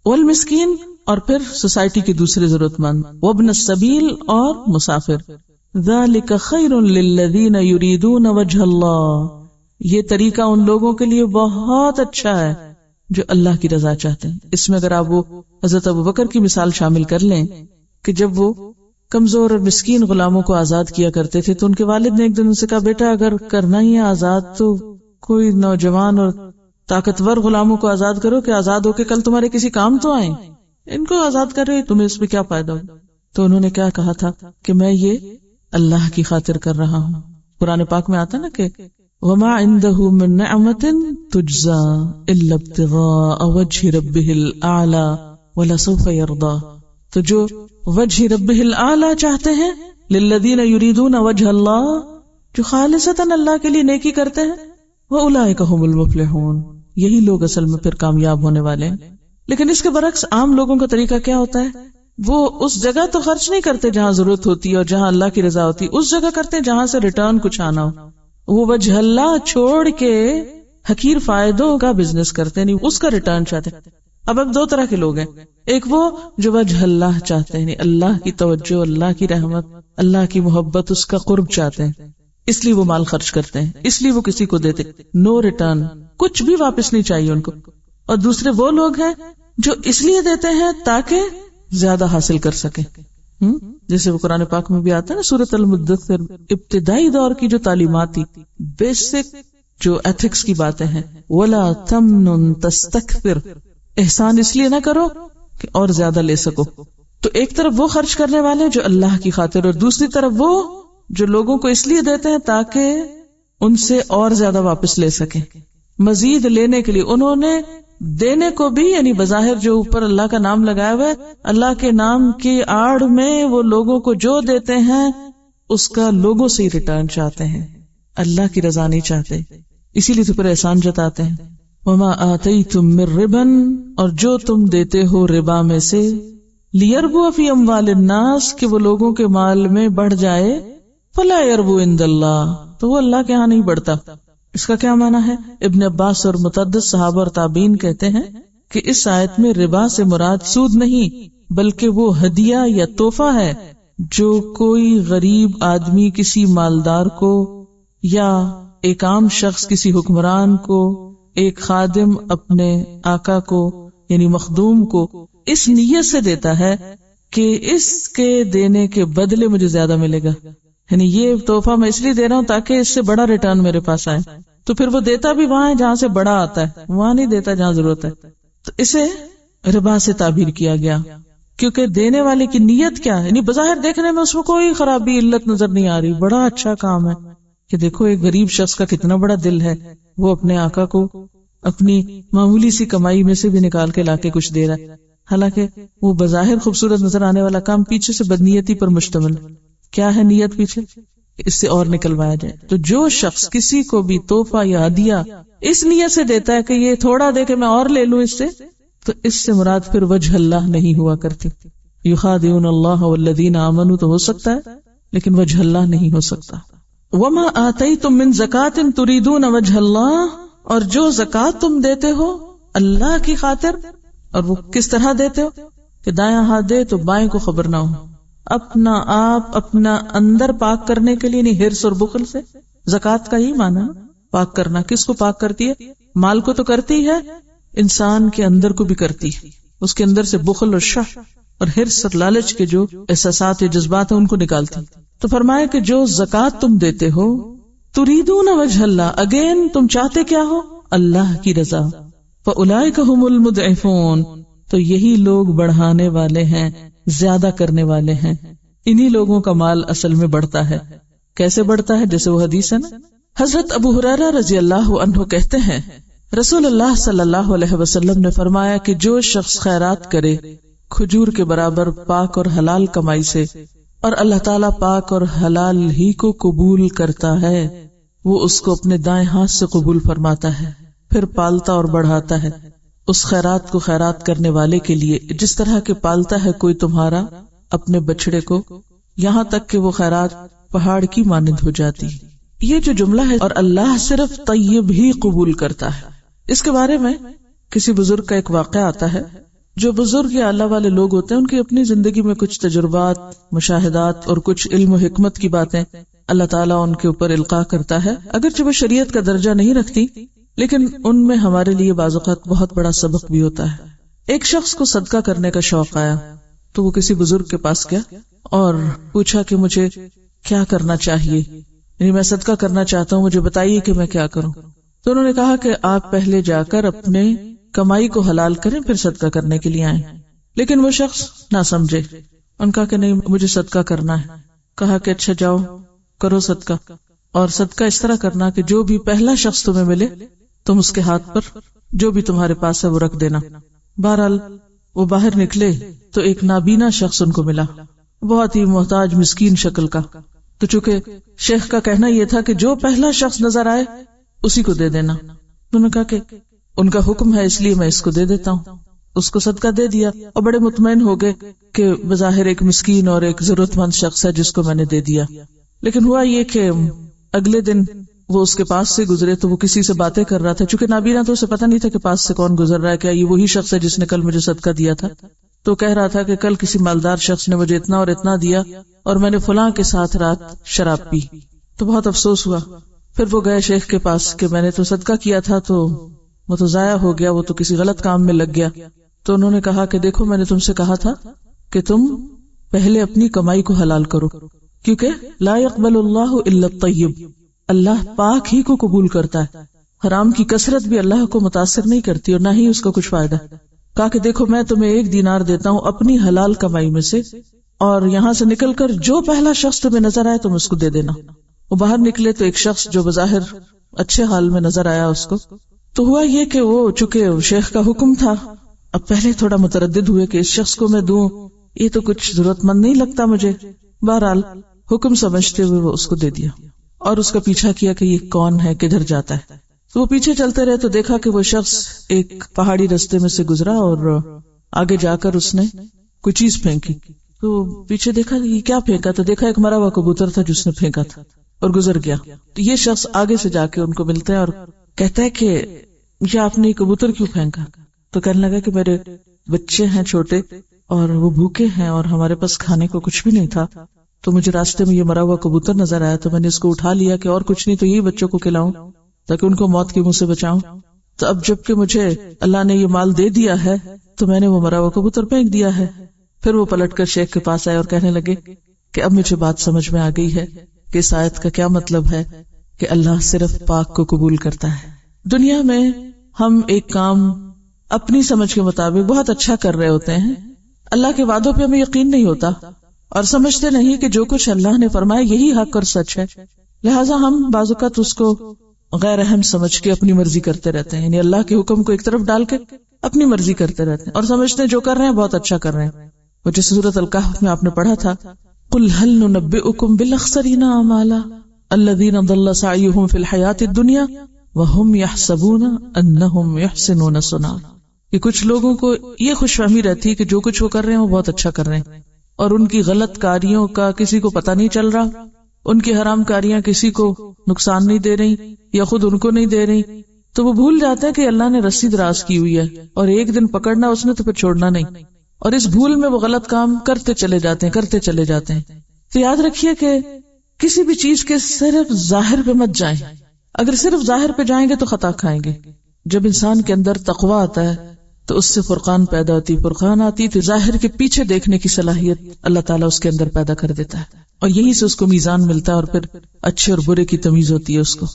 والمسکین، اور پھر سوسائٹی کے دوسرے ضرورت مند، وابن السبیل، اور مسافر. ذالک خیر للذین یریدون وجہ اللہ، یہ طریقہ ان لوگوں کے لیے بہت اچھا ہے جو اللہ کی رضا چاہتے ہیں. اس میں اگر آپ وہ حضرت ابوبکر کی مثال شامل کر لیں کہ جب وہ کمزور اور مسکین غلاموں کو آزاد کیا کرتے تھے تو ان کے والد نے ایک دن ان سے کہا بیٹا اگر کرنا ہی ہے آزاد تو کوئی نوجوان اور طاقتور غلاموں کو آزاد کرو کہ آزاد ہو کے کل تمہارے کسی کام تو آئیں. ان کو آزاد کر رہے تمہیں اس میں کیا فائدہ ہو؟ تو انہوں نے کیا کہا تھا کہ میں یہ اللہ کی خاطر کر رہا ہوں. قرآن پاک میں آتا نا کہ وما عنده من نعمت تجزا الا ابتغاء وجه ربه الاعلى ولسوف يرضى. تو جو وجہ ربہ الاعلی چاہتے ہیں، للذین یریدون وجہ اللہ، جو خالصتاً اللہ کے لیے نیکی کرتے ہیں، وَأُولَئِكَ هُمُ الْمُفْلِحُونَ، یہی لوگ اصل میں پھر کامیاب ہونے والے ہیں. لیکن اس کے برعکس عام لوگوں کا طریقہ کیا ہوتا ہے؟ وہ اس جگہ تو خرچ نہیں کرتے جہاں ضرورت ہوتی ہے اور جہاں اللہ کی رضا ہوتی، اس جگہ کرتے جہاں سے ریٹرن کچھ آنا ہو۔ وہ وجہ اللہ چھوڑ کے حقیر فائدوں کا بزنس کرتے نہیں، اس کا ریٹرن چاہتے۔ اب دو طرح کے لوگ ہیں، ایک وہ جو وجہ اللہ چاہتے ہیں، اللہ کی توجہ، اللہ کی رحمت، اللہ کی محبت، اس کا قرب چاہتے ہیں، اس لیے وہ مال خرچ کرتے ہیں، اس لیے وہ کسی کو دیتے، نو ریٹرن، کچھ بھی واپس نہیں چاہیے ان کو۔ اور دوسرے وہ لوگ ہیں جو اس لیے دیتے ہیں تاکہ زیادہ حاصل کر سکیں، جیسے وہ قرآن پاک میں بھی آتا ہے نا، سورۃ المدثر، ابتدائی دور کی جو تعلیمات تھی، بیسک جو ایتھکس کی باتیں ہیں، وَلَا تَمْنُن تَسْتَكْثِرْ، احسان اس لیے نہ کرو کہ اور زیادہ لے سکو۔ تو ایک طرف وہ خرچ کرنے والے جو اللہ کی خاطر، اور دوسری طرف وہ جو لوگوں کو اس لیے دیتے ہیں تاکہ ان سے اور زیادہ واپس لے سکیں، مزید لینے کے لیے۔ انہوں نے دینے کو بھی، یعنی بظاہر جو اوپر اللہ کا نام لگایا ہوا ہے، اللہ کے نام کی آڑ میں وہ لوگوں کو جو دیتے ہیں اس کا لوگوں سے ہی ریٹرن چاہتے ہیں، اللہ کی رضا نہیں چاہتے، اسی لیے تو پھر احسان جتاتے ہیں۔ وَمَا آتَيْتُم مِّن رِّبًا، اور جو تم دیتے ہو ربا میں سے، لِيَرْبُوَ فِي أَمْوَالِ النَّاسِ، کہ وہ لوگوں کے مال میں بڑھ جائے، فَلَا يَرْبُو عِندَ اللَّهِ، تو وہ اللہ کے ہاں نہیں بڑھتا۔ اس کا کیا معنی ہے؟ ابن عباس اور متعدد صحابہ اور تابعین کہتے ہیں کہ اس آیت میں ربا سے مراد سود نہیں بلکہ وہ ہدیہ یا تحفہ ہے جو کوئی غریب آدمی کسی مالدار کو، یا ایک عام شخص کسی حکمران کو، ایک خادم اپنے آقا کو یعنی مخدوم کو اس نیت سے دیتا ہے کہ اس کے دینے کے بدلے مجھے زیادہ ملے گا، یعنی یہ تحفہ میں اس لیے دے رہا ہوں تاکہ اس سے بڑا ریٹرن میرے پاس آئے۔ تو پھر وہ دیتا بھی وہاں ہے جہاں سے بڑا آتا ہے، وہاں نہیں دیتا جہاں ضرورت ہے۔ تو اسے ربا سے تعبیر کیا گیا، کیونکہ دینے والے کی نیت کیا ہے، یعنی بظاہر دیکھنے میں اس کو کوئی خرابی علت نظر نہیں آ رہی، بڑا اچھا کام ہے کہ دیکھو ایک غریب شخص کا کتنا بڑا دل ہے، وہ اپنے آقا کو اپنی معمولی سی کمائی میں سے بھی نکال کے لا کے کچھ دے رہا ہے، حالانکہ وہ بظاہر خوبصورت نظر آنے والا کام پیچھے سے بدنیتی پر مشتمل۔ کیا ہے نیت پیچھے؟ اس سے اور نکلوایا جائے۔ تو جو شخص کسی کو بھی تحفہ یا ہدیہ اس نیت سے دیتا ہے کہ یہ تھوڑا دے کے میں اور لے لوں اس سے، تو اس سے مراد پھر وجہ اللہ نہیں ہوا کرتی۔ یخادعون اللہ والذین آمنوا تو ہو سکتا ہے لیکن وجہ اللہ نہیں ہو سکتا۔ وما آتیتم من زکات تریدون وجہ اللہ، اور جو زکات تم دیتے ہو اللہ کی خاطر، اور وہ کس طرح دیتے ہو کہ دایاں ہاتھ دے تو بائیں کو خبر نہ ہو، اپنا آپ اپنا اندر پاک کرنے کے لیے، نہیں ہرس اور بخل سے۔ زکات کا ہی معنی پاک کرنا۔ کس کو پاک کرتی ہے؟ مال کو تو کرتی ہے، انسان کے اندر کو بھی کرتی ہے، اس کے اندر سے بخل اور شح اور ہرس اور لالچ کے جو احساسات یا جذبات ہیں ان کو نکالتی۔ تو فرمایا کہ جو زکات تم دیتے ہو، تریدون وجہ اللہ، اگین تم چاہتے کیا ہو؟ اللہ کی رضا۔ فاولئک هم المضعفون، تو یہی لوگ بڑھانے والے ہیں، زیادہ کرنے والے ہیں، انہی لوگوں کا مال اصل میں بڑھتا ہے۔ کیسے بڑھتا ہے؟ جیسے وہ حدیث ہے نا، حضرت ابو ہریرہ رضی اللہ عنہ کہتے ہیں رسول اللہ صلی اللہ علیہ وسلم نے فرمایا کہ جو شخص خیرات کرے کھجور کے برابر پاک اور حلال کمائی سے، اور اللہ تعالیٰ پاک اور حلال ہی کو قبول کرتا ہے، وہ اس کو اپنے دائیں ہاتھ سے قبول فرماتا ہے، پھر پالتا اور بڑھاتا ہے اس خیرات کو خیرات کرنے والے کے لیے، جس طرح کہ پالتا ہے کوئی تمہارا اپنے بچڑے کو، یہاں تک کہ وہ خیرات پہاڑ کی مانند ہو جاتی۔ یہ جو جملہ ہے، اور اللہ صرف طیب ہی قبول کرتا ہے، اس کے بارے میں کسی بزرگ کا ایک واقعہ آتا ہے۔ جو بزرگ یا اللہ والے لوگ ہوتے ہیں ان کی اپنی زندگی میں کچھ تجربات، مشاہدات اور کچھ علم و حکمت کی باتیں اللہ تعالیٰ ان کے اوپر القاء کرتا ہے، اگرچہ وہ شریعت کا درجہ نہیں رکھتی، لیکن ان میں ہمارے لیے بعض اوقات بہت بڑا سبق بھی ہوتا ہے۔ ایک شخص کو صدقہ کرنے کا شوق آیا تو وہ کسی بزرگ کے پاس گیا اور پوچھا کہ مجھے کیا کرنا چاہیے، یعنی میں صدقہ کرنا چاہتا ہوں، مجھے بتائیے کہ میں کیا کروں۔ تو انہوں نے کہا کہ آپ پہلے جا کر اپنے کمائی کو حلال کریں پھر صدقہ کرنے کے لیے آئیں۔ لیکن وہ شخص نہ سمجھے، ان کہا کہ نہیں مجھے صدقہ کرنا ہے۔ کہا کہ اچھا جاؤ کرو صدقہ، اور صدقہ اس طرح کرنا کہ جو بھی پہلا شخص تمہیں ملے تم اس کے ہاتھ پر جو بھی تمہارے پاس ہے وہ رکھ دینا۔ بہرحال وہ باہر نکلے تو ایک نابینا شخص ان کو ملا، بہت ہی محتاج مسکین شکل کا۔ تو چونکہ شیخ کا کہنا یہ تھا کہ جو پہلا شخص نظر آئے اسی کو دے دینا، انہوں نے کہا کہ ان کا حکم ہے اس لیے میں اس کو دے دیتا ہوں۔ اس کو صدقہ دے دیا اور بڑے مطمئن ہو گئے کہ بظاہر ایک مسکین اور ایک ضرورت مند شخص ہے جس کو میں نے دے دیا. لیکن ہوا یہ کہ اگلے دن وہ اس کے پاس سے گزرے تو وہ کسی سے باتیں کر رہا تھا. چونکہ نابینا تو اسے پتہ نہیں تھا کہ پاس سے کون گزر رہا ہے, کیا یہ وہی شخص ہے جس نے کل مجھے صدقہ دیا تھا. تو کہہ رہا تھا کہ کل کسی مالدار شخص نے مجھے اتنا اور اتنا دیا اور میں نے فلاں کے ساتھ رات شراب پی. تو بہت افسوس ہوا. پھر وہ گئے شیخ کے پاس کہ میں نے تو صدقہ کیا تھا تو وہ تو ضائع ہو گیا, وہ تو کسی غلط کام میں لگ گیا. تو انہوں نے کہا کہ دیکھو میں نے تم سے کہا تھا کہ تم پہلے اپنی کمائی کو حلال کرو, کیونکہ لا يقبل اللہ الا الطیب, اللہ پاک ہی کو قبول کرتا ہے. حرام کی کثرت بھی اللہ کو متاثر نہیں کرتی اور نہ ہی اس کو کچھ فائدہ. کہا کہ دیکھو میں تمہیں 1 دینار دیتا ہوں اپنی حلال کمائی میں سے, اور یہاں سے نکل کر جو پہلا شخص تمہیں نظر آئے تم اس کو دے دینا. وہ باہر نکلے تو ایک شخص جو بظاہر اچھے حال میں نظر آیا اس کو. تو ہوا یہ کہ وہ چونکہ شیخ کا حکم تھا, اب پہلے تھوڑا متردد ہوئے کہ اس شخص کو میں دوں, یہ تو کچھ ضرورت مند نہیں لگتا مجھے. بہرحال حکم سمجھتے ہوئے وہ اس کو دے دیا اور اس کا پیچھا کیا کہ یہ کون ہے, کدھر جاتا ہے. تو وہ پیچھے چلتے رہے تو دیکھا کہ وہ شخص ایک پہاڑی رستے میں سے گزرا اور آگے جا کر اس نے کوئی چیز پھینکی. تو پیچھے دیکھا یہ کیا پھینکا, تو دیکھا ایک مرا ہوا کبوتر تھا جس نے پھینکا تھا اور گزر گیا. تو یہ شخص آگے سے جا کے ان کو ملتا ہے اور کہتا ہے کہ یہ آپ نے کبوتر کیوں پھینکا؟ تو کہنے لگا کہ میرے بچے ہیں چھوٹے اور وہ بھوکے ہیں اور ہمارے پاس کھانے کو کچھ بھی نہیں تھا, تو مجھے راستے میں یہ مرا ہوا کبوتر نظر آیا تو میں نے اس کو اٹھا لیا کہ اور کچھ نہیں تو یہی بچوں کو کھلاؤں تاکہ ان کو موت کے منہ سے بچاؤں. تو اب جب کہ مجھے اللہ نے یہ مال دے دیا ہے تو میں نے وہ مرا ہوا کبوتر پھینک دیا ہے. پھر وہ پلٹ کر شیخ کے پاس آئے اور کہنے لگے کہ اب مجھے بات سمجھ میں آ گئی ہے کہ اس آیت کا کیا مطلب ہے کہ اللہ صرف پاک کو قبول کرتا ہے. دنیا میں ہم ایک کام اپنی سمجھ کے مطابق بہت اچھا کر رہے ہوتے ہیں, اللہ کے وعدوں پہ ہمیں یقین نہیں ہوتا اور سمجھتے نہیں کہ جو کچھ اللہ نے فرمایا یہی حق اور سچ ہے, لہٰذا ہم بعض اوقات اس کو غیر اہم سمجھ کے اپنی مرضی کرتے رہتے ہیں, یعنی اللہ کے حکم کو ایک طرف ڈال کے اپنی مرضی کرتے رہتے ہیں اور سمجھتے ہیں جو کر رہے ہیں بہت اچھا کر رہے ہیں. وہ جس سورۃ الکہف میں آپ نے پڑھا تھا قل هل ننبئکم بالاخسرین اعمالا الذین ضل سعیهم فی الحیاۃ الدنیا وهم یحسبون انہم یحسنون صنعا, کہ کچھ لوگوں کو یہ خوش فہمی رہتی ہے کہ جو کچھ وہ کر رہے ہیں وہ بہت اچھا کر رہے ہیں اور ان کی غلط کاریوں کا کسی کو پتہ نہیں چل رہا, ان کی حرام کاریاں کسی کو نقصان نہیں دے رہی یا خود ان کو نہیں دے رہی. تو وہ بھول جاتے ہیں کہ اللہ نے رسی دراز کی ہوئی ہے اور ایک دن پکڑنا اس نے تو پھر چھوڑنا نہیں, اور اس بھول میں وہ غلط کام کرتے چلے جاتے ہیں. تو یاد رکھیے کہ کسی بھی چیز کے صرف ظاہر پہ مت جائیں, اگر صرف ظاہر پہ جائیں گے تو خطا کھائیں گے. جب انسان کے اندر تقویٰ آتا ہے تو اس سے فرقان پیدا ہوتی, فرقان آتی تو ظاہر کے پیچھے دیکھنے کی صلاحیت اللہ تعالیٰ اس کے اندر پیدا کر دیتا ہے اور یہی سے اس کو میزان ملتا ہے اور پھر اچھے اور برے کی تمیز ہوتی ہے اس کو.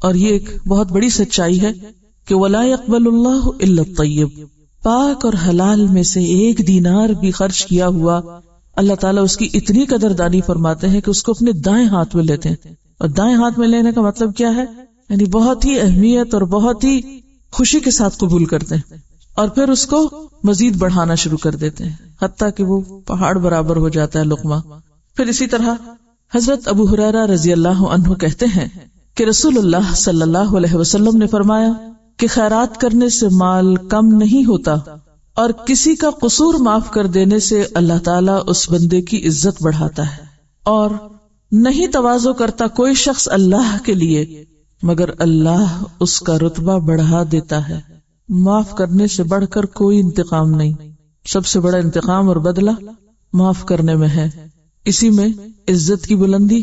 اور یہ ایک بہت بڑی سچائی ہے کہ وَلَا يَقْبَلُ اللَّهُ إِلَّا الطَّيِّبَ, پاک اور حلال میں سے 1 دینار بھی خرچ کیا ہوا اللہ تعالیٰ اس کی اتنی قدردانی فرماتے ہیں کہ اس کو اپنے دائیں ہاتھ میں لیتے ہیں. اور دائیں ہاتھ میں لینے کا مطلب کیا ہے, یعنی بہت ہی اہمیت اور بہت ہی خوشی کے ساتھ قبول کرتے ہیں اور پھر اس کو مزید بڑھانا شروع کر دیتے ہیں حتیٰ کہ وہ پہاڑ برابر ہو جاتا ہے لقمہ. پھر اسی طرح حضرت ابو ہریرہ رضی اللہ عنہ کہتے ہیں کہ رسول اللہ صلی اللہ علیہ وسلم نے فرمایا کہ خیرات کرنے سے مال کم نہیں ہوتا اور کسی کا قصور معاف کر دینے سے اللہ تعالیٰ اس بندے کی عزت بڑھاتا ہے, اور نہیں تواضع کرتا کوئی شخص اللہ کے لیے مگر اللہ اس کا رتبہ بڑھا دیتا ہے. معاف کرنے سے بڑھ کر کوئی انتقام نہیں, سب سے بڑا انتقام اور بدلہ معاف کرنے میں ہے. اسی میں عزت کی بلندی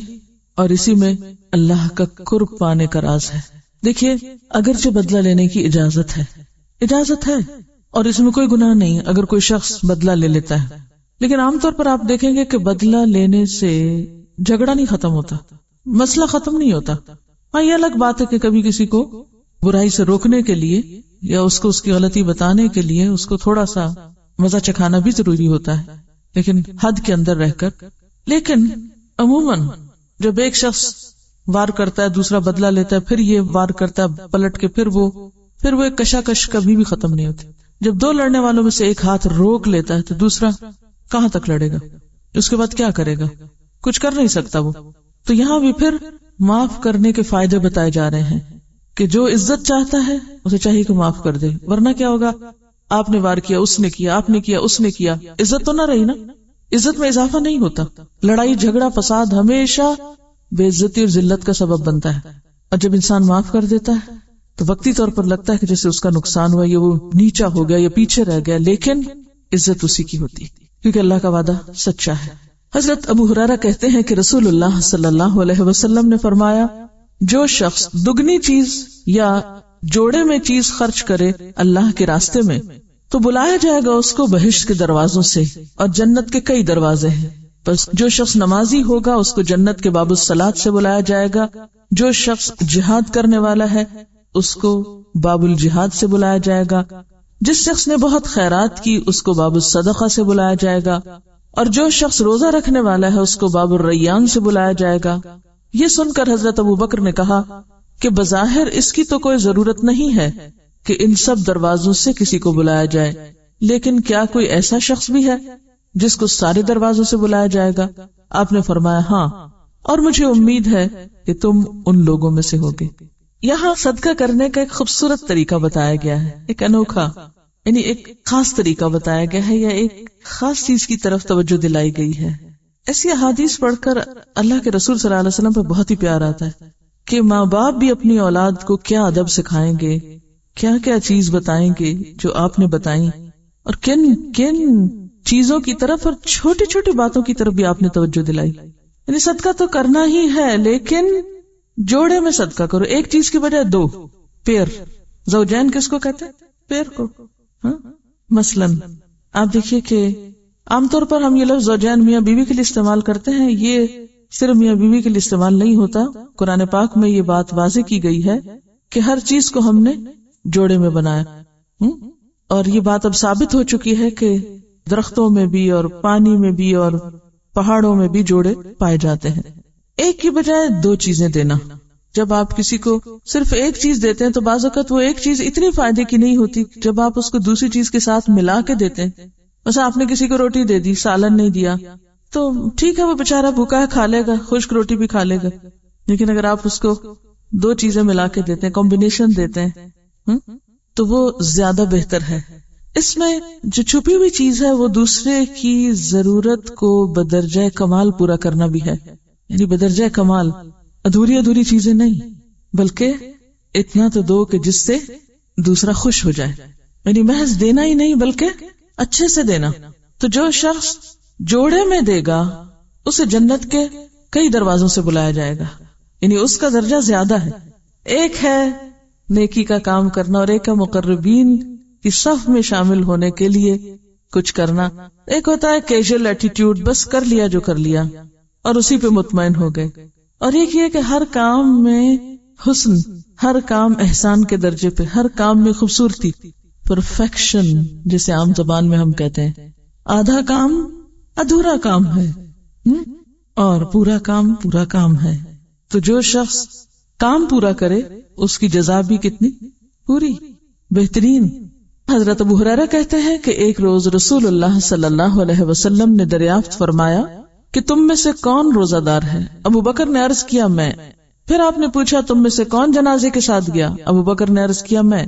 اور اسی میں اللہ کا قرب پانے کا راز ہے. دیکھیے اگرچہ بدلہ لینے کی اجازت ہے اور اس میں کوئی گناہ نہیں اگر کوئی شخص بدلہ لے لیتا ہے, لیکن عام طور پر آپ دیکھیں گے کہ بدلہ لینے سے جھگڑا نہیں ختم ہوتا, مسئلہ ختم نہیں ہوتا. ہاں یہ الگ بات ہے کہ کبھی کسی کو برائی سے روکنے کے لیے یا اس کو اس کی غلطی بتانے کے لیے اس کو تھوڑا سا مزہ چکھانا بھی ضروری ہوتا ہے, لیکن حد کے اندر رہ کر. لیکن عموماً جب ایک شخص وار کرتا ہے دوسرا بدلہ لیتا ہے, پھر یہ وار کرتا ہے پلٹ کے, پھر وہ ایک کشاکش کبھی بھی ختم نہیں ہوتی. جب 2 لڑنے والوں میں سے ایک ہاتھ روک لیتا ہے تو دوسرا کہاں تک لڑے گا, اس کے بعد کیا کرے گا, کچھ کر نہیں سکتا وہ. تو یہاں بھی پھر معاف کرنے کے فائدے بتائے جا رہے ہیں کہ جو عزت چاہتا ہے اسے چاہیے کہ معاف کر دے, ورنہ کیا ہوگا آپ نے وار کیا، اس نے کیا، آپ نے کیا، اس نے کیا، عزت تو نہ رہی نا. عزت میں اضافہ نہیں ہوتا. لڑائی جھگڑا فساد ہمیشہ بے عزتی اور ذلت کا سبب بنتا ہے. اور جب انسان معاف کر دیتا ہے تو وقتی طور پر لگتا ہے کہ جیسے اس کا نقصان ہوا یا وہ نیچا ہو گیا یا پیچھے رہ گیا، لیکن عزت اسی کی ہوتی ہے کیونکہ اللہ کا وعدہ سچا ہے. حضرت ابو ہریرہ کہتے ہیں کہ رسول اللہ صلی اللہ علیہ وسلم نے فرمایا، جو شخص دگنی چیز یا جوڑے میں چیز خرچ کرے اللہ کے راستے میں تو بلایا جائے گا اس کو بہشت کے دروازوں سے، اور جنت کے کئی دروازے ہیں. بس جو شخص نمازی ہوگا اس کو جنت کے باب الصلاۃ سے بلایا جائے گا. جو شخص جہاد کرنے والا ہے اس کو باب الجہاد سے بلایا جائے گا. جس شخص نے بہت خیرات کی اس کو باب الصدقہ سے بلایا جائے گا. اور جو شخص روزہ رکھنے والا ہے اس کو باب الریان سے بلایا جائے گا. یہ سن کر حضرت ابو بکر نے کہا کہ بظاہر اس کی تو کوئی ضرورت نہیں ہے کہ ان سب دروازوں سے کسی کو بلایا جائے، لیکن کیا کوئی ایسا شخص بھی ہے جس کو سارے دروازوں سے بلایا جائے گا؟ آپ نے فرمایا ہاں، اور مجھے امید ہے کہ تم ان لوگوں میں سے ہوگے. یہاں صدقہ کرنے کا ایک خوبصورت طریقہ بتایا گیا ہے، ایک انوکھا، یعنی ایک خاص طریقہ بتایا گیا ہے یا ایک خاص چیز کی طرف توجہ دلائی گئی ہے. ایسی احادیث پڑھ کر اللہ کے رسول صلی اللہ علیہ وسلم پہ بہت ہی پیار آتا ہے کہ ماں باپ بھی اپنی اولاد کو کیا ادب سکھائیں گے، کیا کیا چیز بتائیں گے جو آپ نے بتائیں، اور کن کن چیزوں کی طرف اور چھوٹی چھوٹی باتوں کی طرف بھی آپ نے توجہ دلائی. یعنی صدقہ تو کرنا ہی ہے، لیکن جوڑے میں صدقہ کرو، ایک چیز کی بجائے دو. پیر زوجین کس کو کہتے ہیں؟ پیر کو. مثلاً آپ دیکھیے کہ عام طور پر ہم یہ لفظ زوجین میاں بیوی کے لیے استعمال کرتے ہیں، یہ صرف میاں بیوی کے لیے استعمال نہیں ہوتا. قرآن پاک میں یہ بات واضح کی گئی ہے کہ ہر چیز کو ہم نے جوڑے میں بنایا. اور یہ بات اب ثابت ہو چکی ہے کہ درختوں میں بھی اور پانی میں بھی اور پہاڑوں میں بھی جوڑے پائے جاتے ہیں. ایک کی بجائے دو چیزیں دینا. جب آپ کسی کو صرف ایک چیز دیتے ہیں تو بعض اوقات وہ ایک چیز اتنی فائدے کی نہیں ہوتی جب آپ اس کو دوسری چیز کے ساتھ ملا کے دیتے ہیں. بس آپ نے کسی کو روٹی دے دی، سالن نہیں دیا، تو ٹھیک ہے وہ بےچارا بھوکا ہے، کھا لے گا، خشک روٹی بھی کھا لے گا. لیکن اگر آپ اس کو دو چیزیں ملا کے دیتے ہیں، کمبینیشن دیتے ہیں، تو وہ زیادہ بہتر ہے. اس میں جو چھپی ہوئی چیز ہے وہ دوسرے کی ضرورت کو بدرجہ کمال پورا کرنا بھی ہے. یعنی بدرجہ کمال، ادھوری چیزیں نہیں، بلکہ اتنا تو دو کہ جس سے دوسرا خوش ہو جائے. یعنی محض دینا ہی نہیں بلکہ اچھے سے دینا. تو جو شخص جوڑے میں دے گا اسے جنت کے کئی دروازوں سے بلایا جائے گا، یعنی اس کا درجہ زیادہ ہے. ایک ہے نیکی کا کام کرنا اور ایک ہے مقربین کی صف میں شامل ہونے کے لیے کچھ کرنا. ایک ہوتا ہے کیجول ایٹیٹیوڈ، بس کر لیا جو کر لیا اور اسی پہ مطمئن ہو گئے. اور ایک یہ کہ ہر کام میں حسن، ہر کام احسان کے درجے پہ، ہر کام میں خوبصورتی، پرفیکشن جسے عام زبان میں ہم کہتے ہیں. آدھا کام ادھورا کام ہے اور پورا کام ہے. تو جو شخص کام پورا کرے اس کی جزا بھی کتنی پوری، بہترین. حضرت ابو ہریرہ کہتے ہیں کہ ایک روز رسول اللہ صلی اللہ علیہ وسلم نے دریافت فرمایا کہ تم میں سے کون روزہ دار ہے؟ ابو بکر نے عرض کیا میں. پھر آپ نے پوچھا تم میں سے کون جنازے کے ساتھ گیا؟ ابو بکر نے عرض کیا میں.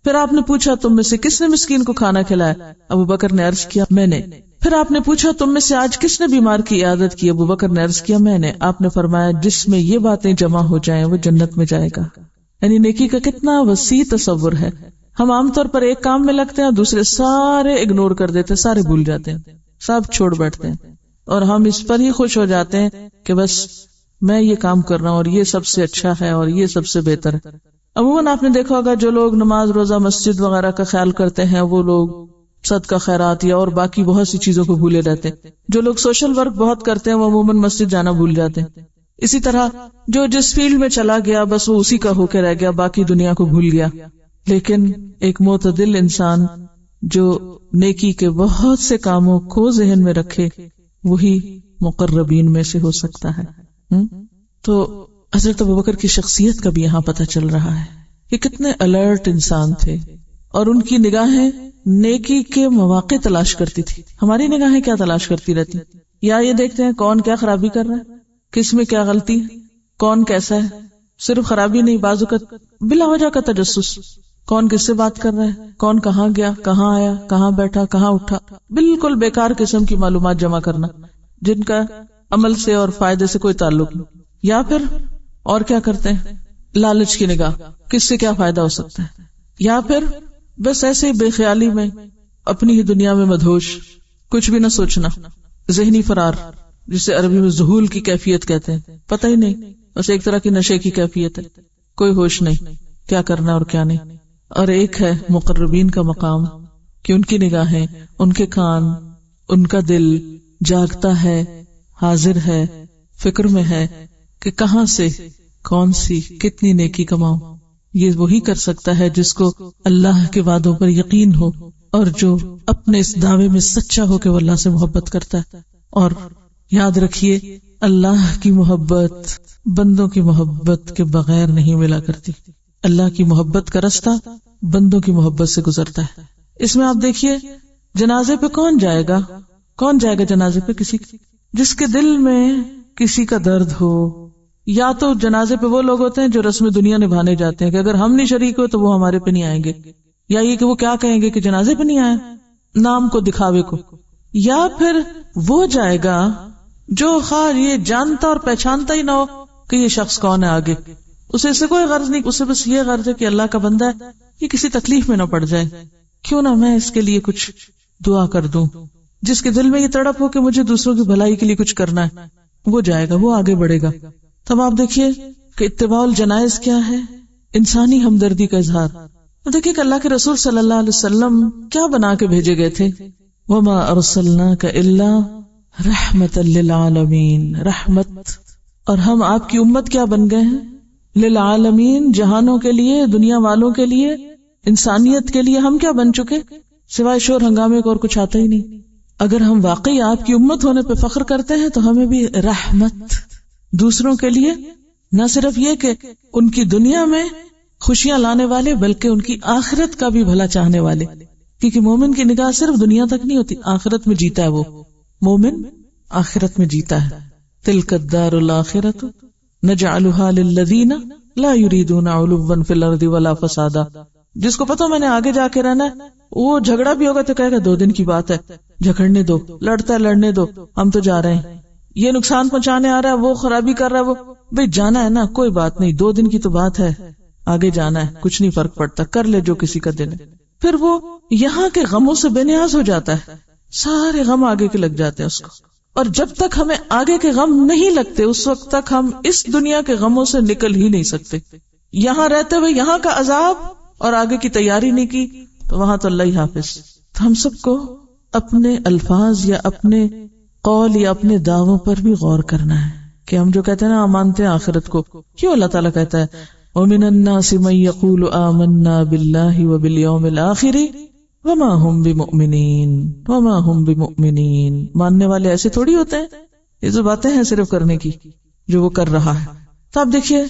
پھر آپ نے پوچھا تم میں سے کس نے مسکین کو کھانا کھلایا؟ ابو بکر نے عرض کیا میں نے. پھر آپ نے پوچھا تم میں سے آج کس نے بیمار کی عیادت کی؟ ابو بکر نے عرض کیا میں نے. آپ نے فرمایا جس میں یہ باتیں جمع ہو جائیں وہ جنت میں جائے گا. یعنی نیکی کا کتنا وسیع تصور ہے. ہم عام طور پر ایک کام میں لگتے ہیں، دوسرے سارے اگنور کر دیتے، سارے بھول جاتے ہیں، سب چھوڑ بیٹھتے ہیں، اور ہم اس پر ہی خوش ہو جاتے ہیں کہ بس میں یہ کام کر رہا ہوں اور یہ سب سے اچھا ہے اور یہ سب سے بہتر ہے. عموماً آپ نے دیکھا ہوگا جو لوگ نماز روزہ مسجد وغیرہ کا خیال کرتے ہیں وہ لوگ صدقہ خیرات یا اور باقی بہت سی چیزوں کو بھولے رہتے ہیں. جو لوگ سوشل ورک بہت کرتے ہیں وہ عموماً مسجد جانا بھول جاتے ہیں. اسی طرح جو جس فیلڈ میں چلا گیا بس وہ اسی کا ہو کے رہ گیا، باقی دنیا کو بھول گیا. لیکن ایک معتدل انسان جو نیکی کے بہت سے کاموں کو ذہن میں رکھے وہی مقربین میں سے ہو سکتا ہے. تو حضرت ابوبکر کی شخصیت کا بھی یہاں پتہ چل رہا ہے کہ کتنے الرٹ انسان تھے اور ان کی نگاہیں نیکی کے مواقع تلاش کرتی تھی. ہماری نگاہیں کیا تلاش کرتی رہتی؟ یا یہ دیکھتے ہیں کون کیا خرابی کر رہا ہے، کس میں کیا غلطی، کون کیسا ہے. صرف خرابی نہیں، بعض اوقات بلا وجہ کا تجسس. کون کس سے بات کر رہا ہے، کون کہاں گیا، کہاں آیا، کہاں بیٹھا، کہاں اٹھا، بالکل بیکار قسم کی معلومات جمع کرنا جن کا عمل سے اور فائدے سے کوئی تعلق نہیں. یا پھر اور کیا کرتے ہیں، لالچ کی نگاہ، کس سے کیا فائدہ ہو سکتا ہے. یا پھر بس ایسے ہی بے خیالی میں اپنی ہی دنیا میں مدہوش، کچھ بھی نہ سوچنا، ذہنی فرار، جسے عربی میں ذہول کی کیفیت کہتے ہیں. پتہ ہی نہیں، بس ایک طرح کی نشے کی کیفیت ہے، کوئی ہوش نہیں کیا کرنا اور کیا نہیں. اور ایک ہے مقربین کا مقام کہ ان کی نگاہیں، ان کے کان، ان کا دل جاگتا ہے، حاضر ہے، فکر میں ہے کہ کہاں سے کون سی کتنی نیکی کماؤں. یہ وہی کر سکتا ہے جس کو اللہ کے وعدوں پر یقین ہو اور جو اپنے اس دعوے میں سچا ہو کہ وہ اللہ سے محبت کرتا ہے. اور یاد رکھیے اللہ کی محبت بندوں کی محبت کے بغیر نہیں ملا کرتی. اللہ کی محبت کا رستہ بندوں کی محبت سے گزرتا ہے. اس میں آپ دیکھیے جنازے پہ کون جائے گا جنازے پہ؟ کسی جس کے دل میں کسی کا درد ہو. یا تو جنازے پہ وہ لوگ ہوتے ہیں جو رسم دنیا نبھانے جاتے ہیں کہ اگر ہم نہیں شریک ہو تو وہ ہمارے پہ نہیں آئیں گے، یا یہ کہ وہ کیا کہیں گے کہ جنازے پہ نہیں آئے، نام کو دکھاوے کو. یا پھر وہ جائے گا جو خواہ یہ جانتا اور پہچانتا ہی نہ ہو کہ یہ شخص کون ہے، آگے اسے اس سے کوئی غرض نہیں، اسے بس یہ غرض ہے کہ اللہ کا بندہ ہے، یہ کسی تکلیف میں نہ پڑ جائے، کیوں نہ میں اس کے لیے کچھ دعا کر دوں. جس کے دل میں یہ تڑپ ہو کہ مجھے دوسروں کی بھلائی کے لیے کچھ کرنا ہے، وہ جائے گا، وہ آگے بڑھے گا. تب آپ دیکھیے کہ اتباع الجنائز کیا ہے؟ انسانی ہمدردی کا اظہار. دیکھیے کہ اللہ کے رسول صلی اللہ علیہ وسلم کیا بنا کے بھیجے گئے تھے؟ وما ارسلناک الا رحمتا للعالمین، رحمت. اور ہم آپ کی امت کیا بن گئے ہیں؟ للعالمین، جہانوں کے لیے، دنیا والوں کے لیے، انسانیت کے لیے. ہم کیا بن چکے؟ سوائے شور ہنگامے کو اور کچھ آتا ہی نہیں. اگر ہم واقعی آپ کی امت ہونے پہ فخر کرتے ہیں تو ہمیں بھی رحمت، دوسروں کے لیے، نہ صرف یہ کہ ان کی دنیا میں خوشیاں لانے والے بلکہ ان کی آخرت کا بھی بھلا چاہنے والے. کیونکہ مومن کی نگاہ صرف دنیا تک نہیں ہوتی، آخرت میں جیتا ہے. وہ مومن آخرت میں جیتا ہے. تلک الدار الآخرۃ نجعلها للذین لا یریدون علوا فی الارض ولا فسادا. جس کو پتا میں نے آگے جا کے رہنا ہے، وہ جھگڑا بھی ہوگا تو کہے گا 2 دن کی بات ہے، جھگڑنے دو، لڑتا ہے لڑنے دو، ہم تو جا رہے ہیں. یہ نقصان پہنچانے آ رہا ہے، وہ خرابی کر رہا ہے، وہ بھئی جانا ہے نا، کوئی بات نہیں، 2 دن کی تو بات ہے، آگے جانا ہے، کچھ نہیں فرق پڑتا، کر لے جو کسی کا دن ہے. پھر وہ یہاں کے غموں سے بے نیاز ہو جاتا ہے، سارے غم آگے کے لگ جاتے ہیں اس کو. اور جب تک ہمیں آگے کے غم نہیں لگتے اس وقت تک ہم اس دنیا کے غموں سے نکل ہی نہیں سکتے. یہاں رہتے ہوئے یہاں کا عذاب اور آگے کی تیاری نہیں کی تو وہاں تو اللہ ہی حافظ. تو ہم سب کو اپنے الفاظ یا اپنے قول یا اپنے دعووں پر بھی غور کرنا ہے کہ ہم جو کہتے ہیں نا مانتے ہیں آخرت کو، کیوں اللہ تعالیٰ کہتا ہے وَمِنَ النَّاسِ مَن يَقُولُ آمَنَّا بِاللَّهِ وَبِالْيَوْمِ الْآخِرِ وَمَا هُمْ بِمُؤْمِنِينَ. ماننے والے ایسے تھوڑی ہوتے ہیں، یہ جو باتیں ہیں صرف کرنے کی جو وہ کر رہا ہے. تو آپ دیکھیے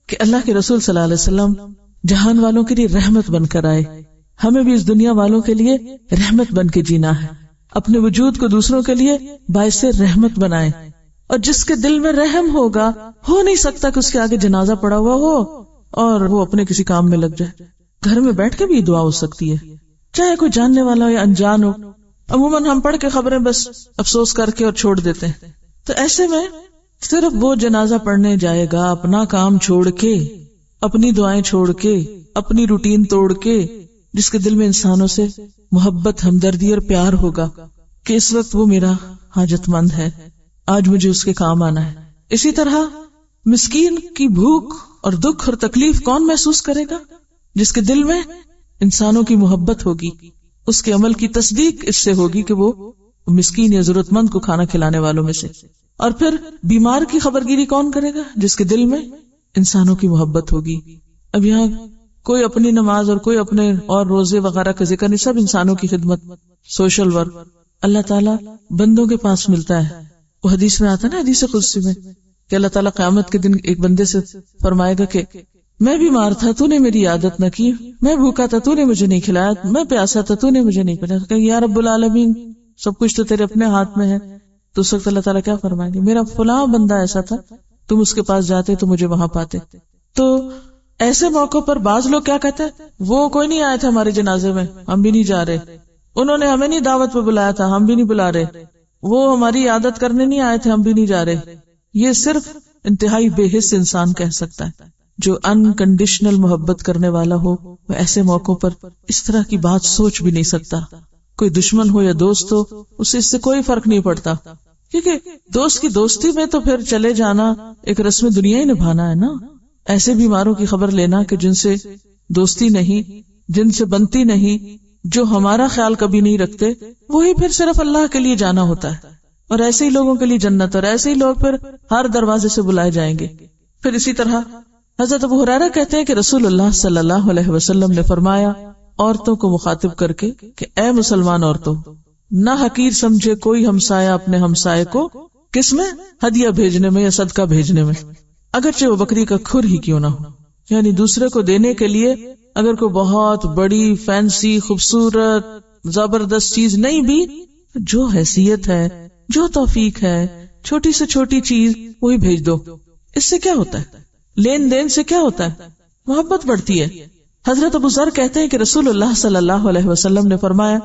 کہ اللہ کے رسول صلی اللہ علیہ وسلم جہان والوں کے لیے رحمت بن کر آئے. ہمیں بھی اس دنیا والوں کے لیے رحمت بن کے جینا ہے، اپنے وجود کو دوسروں کے لیے باعث رحمت بنائے. اور جس کے دل میں رحم ہوگا، ہو نہیں سکتا کہ اس کے آگے جنازہ پڑا ہوا ہو اور وہ اپنے کسی کام میں لگ جائے. گھر میں بیٹھ کے بھی دعا ہو سکتی ہے، چاہے کوئی جاننے والا ہو یا انجان ہو. عموماً ہم پڑھ کے خبریں بس افسوس کر کے اور چھوڑ دیتے ہیں. تو ایسے میں صرف وہ جنازہ پڑھنے جائے گا اپنا کام چھوڑ کے، اپنی دعائیں چھوڑ کے، اپنی روٹین توڑ کے، جس کے دل میں انسانوں سے محبت، ہمدردی اور پیار ہوگا کہ اس وقت وہ میرا حاجت مند ہے، آج مجھے اس کے کام آنا ہے. اسی طرح مسکین کی بھوک اور دکھ اور تکلیف کون محسوس کرے گا؟ جس کے دل میں انسانوں کی محبت ہوگی، اس کے عمل کی تصدیق اس سے ہوگی کہ وہ مسکین یا ضرورت مند کو کھانا کھلانے والوں میں سے. اور پھر بیمار کی خبرگیری کون کرے گا؟ جس کے دل میں انسانوں کی محبت ہوگی. اب یہاں کوئی اپنی نماز اور کوئی اپنے اور روزے وغیرہ کا ذکر نہیں، سب انسانوں کی خدمت، سوشل ورک اللہ تعالیٰ بندوں کے پاس ملتا ہے. وہ حدیث میں آتا ہے نا، حدیث قدسی میں، کہ اللہ تعالیٰ قیامت کے دن ایک بندے سے فرمائے گا کہ میں بیمار تھا، تو نے میری عادت نہ کی، میں بھوکا تھا، تو نے مجھے نہیں کھلایا، میں پیاسا تھا، تو نے مجھے نہیں پلایا. کہ یا رب العالمین، سب کچھ تو تیرے اپنے ہاتھ میں ہے. تو اس وقت اللہ تعالیٰ کیا فرمائیں گے؟ میرا فلاں بندہ ایسا تھا، تم اس کے پاس جاتے تو مجھے وہاں پاتے. تو ایسے موقع پر بعض لوگ کیا کہتے ہیں، وہ کوئی نہیں آئے تھے ہمارے جنازے میں، ہم بھی نہیں جا رہے، انہوں نے ہمیں نہیں دعوت پہ بلایا تھا، ہم بھی نہیں بلا رہے، وہ ہماری عادت کرنے نہیں آئے تھے، ہم بھی نہیں جا رہے. یہ صرف انتہائی بے حس انسان کہہ سکتا ہے. جو انکنڈیشنل محبت کرنے والا ہو وہ ایسے موقعوں پر اس طرح کی بات سوچ بھی نہیں سکتا. کوئی دشمن ہو یا دوست ہو، اسے اس سے کوئی فرق نہیں پڑتا، کیونکہ دوست کی دوستی میں تو پھر چلے جانا ایک رسم دنیا ہی نبھانا ہے نا. ایسے بیماروں کی خبر لینا کہ جن سے دوستی نہیں، جن سے بنتی نہیں، جو ہمارا خیال کبھی نہیں رکھتے، وہی پھر صرف اللہ کے لیے جانا ہوتا ہے. اور ایسے ہی لوگوں کے لیے جنت، اور ایسے ہی لوگ پھر ہر دروازے سے بلائے جائیں گے. پھر اسی طرح حضرت ابو ہریرہ کہتے ہیں کہ رسول اللہ صلی اللہ علیہ وسلم نے فرمایا عورتوں کو مخاطب کر کے کہ اے مسلمان عورتوں، نہ حقیر سمجھے کوئی ہمسایہ اپنے ہمسائے کو کس میں، ہدیہ بھیجنے میں یا صدقہ بھیجنے میں، اگرچہ وہ بکری کا کھر ہی کیوں نہ ہو. یعنی دوسرے کو دینے کے لیے اگر کوئی بہت بڑی فینسی خوبصورت زبردست چیز نہیں بھی، جو حیثیت ہے، جو توفیق ہے، چھوٹی سے چھوٹی چیز وہی بھیج دو. اس سے کیا ہوتا ہے؟ لین دین سے کیا ہوتا ہے؟ محبت بڑھتی ہے. حضرت ابو ذر کہتے ہیں کہ رسول اللہ صلی اللہ علیہ وسلم نے فرمایا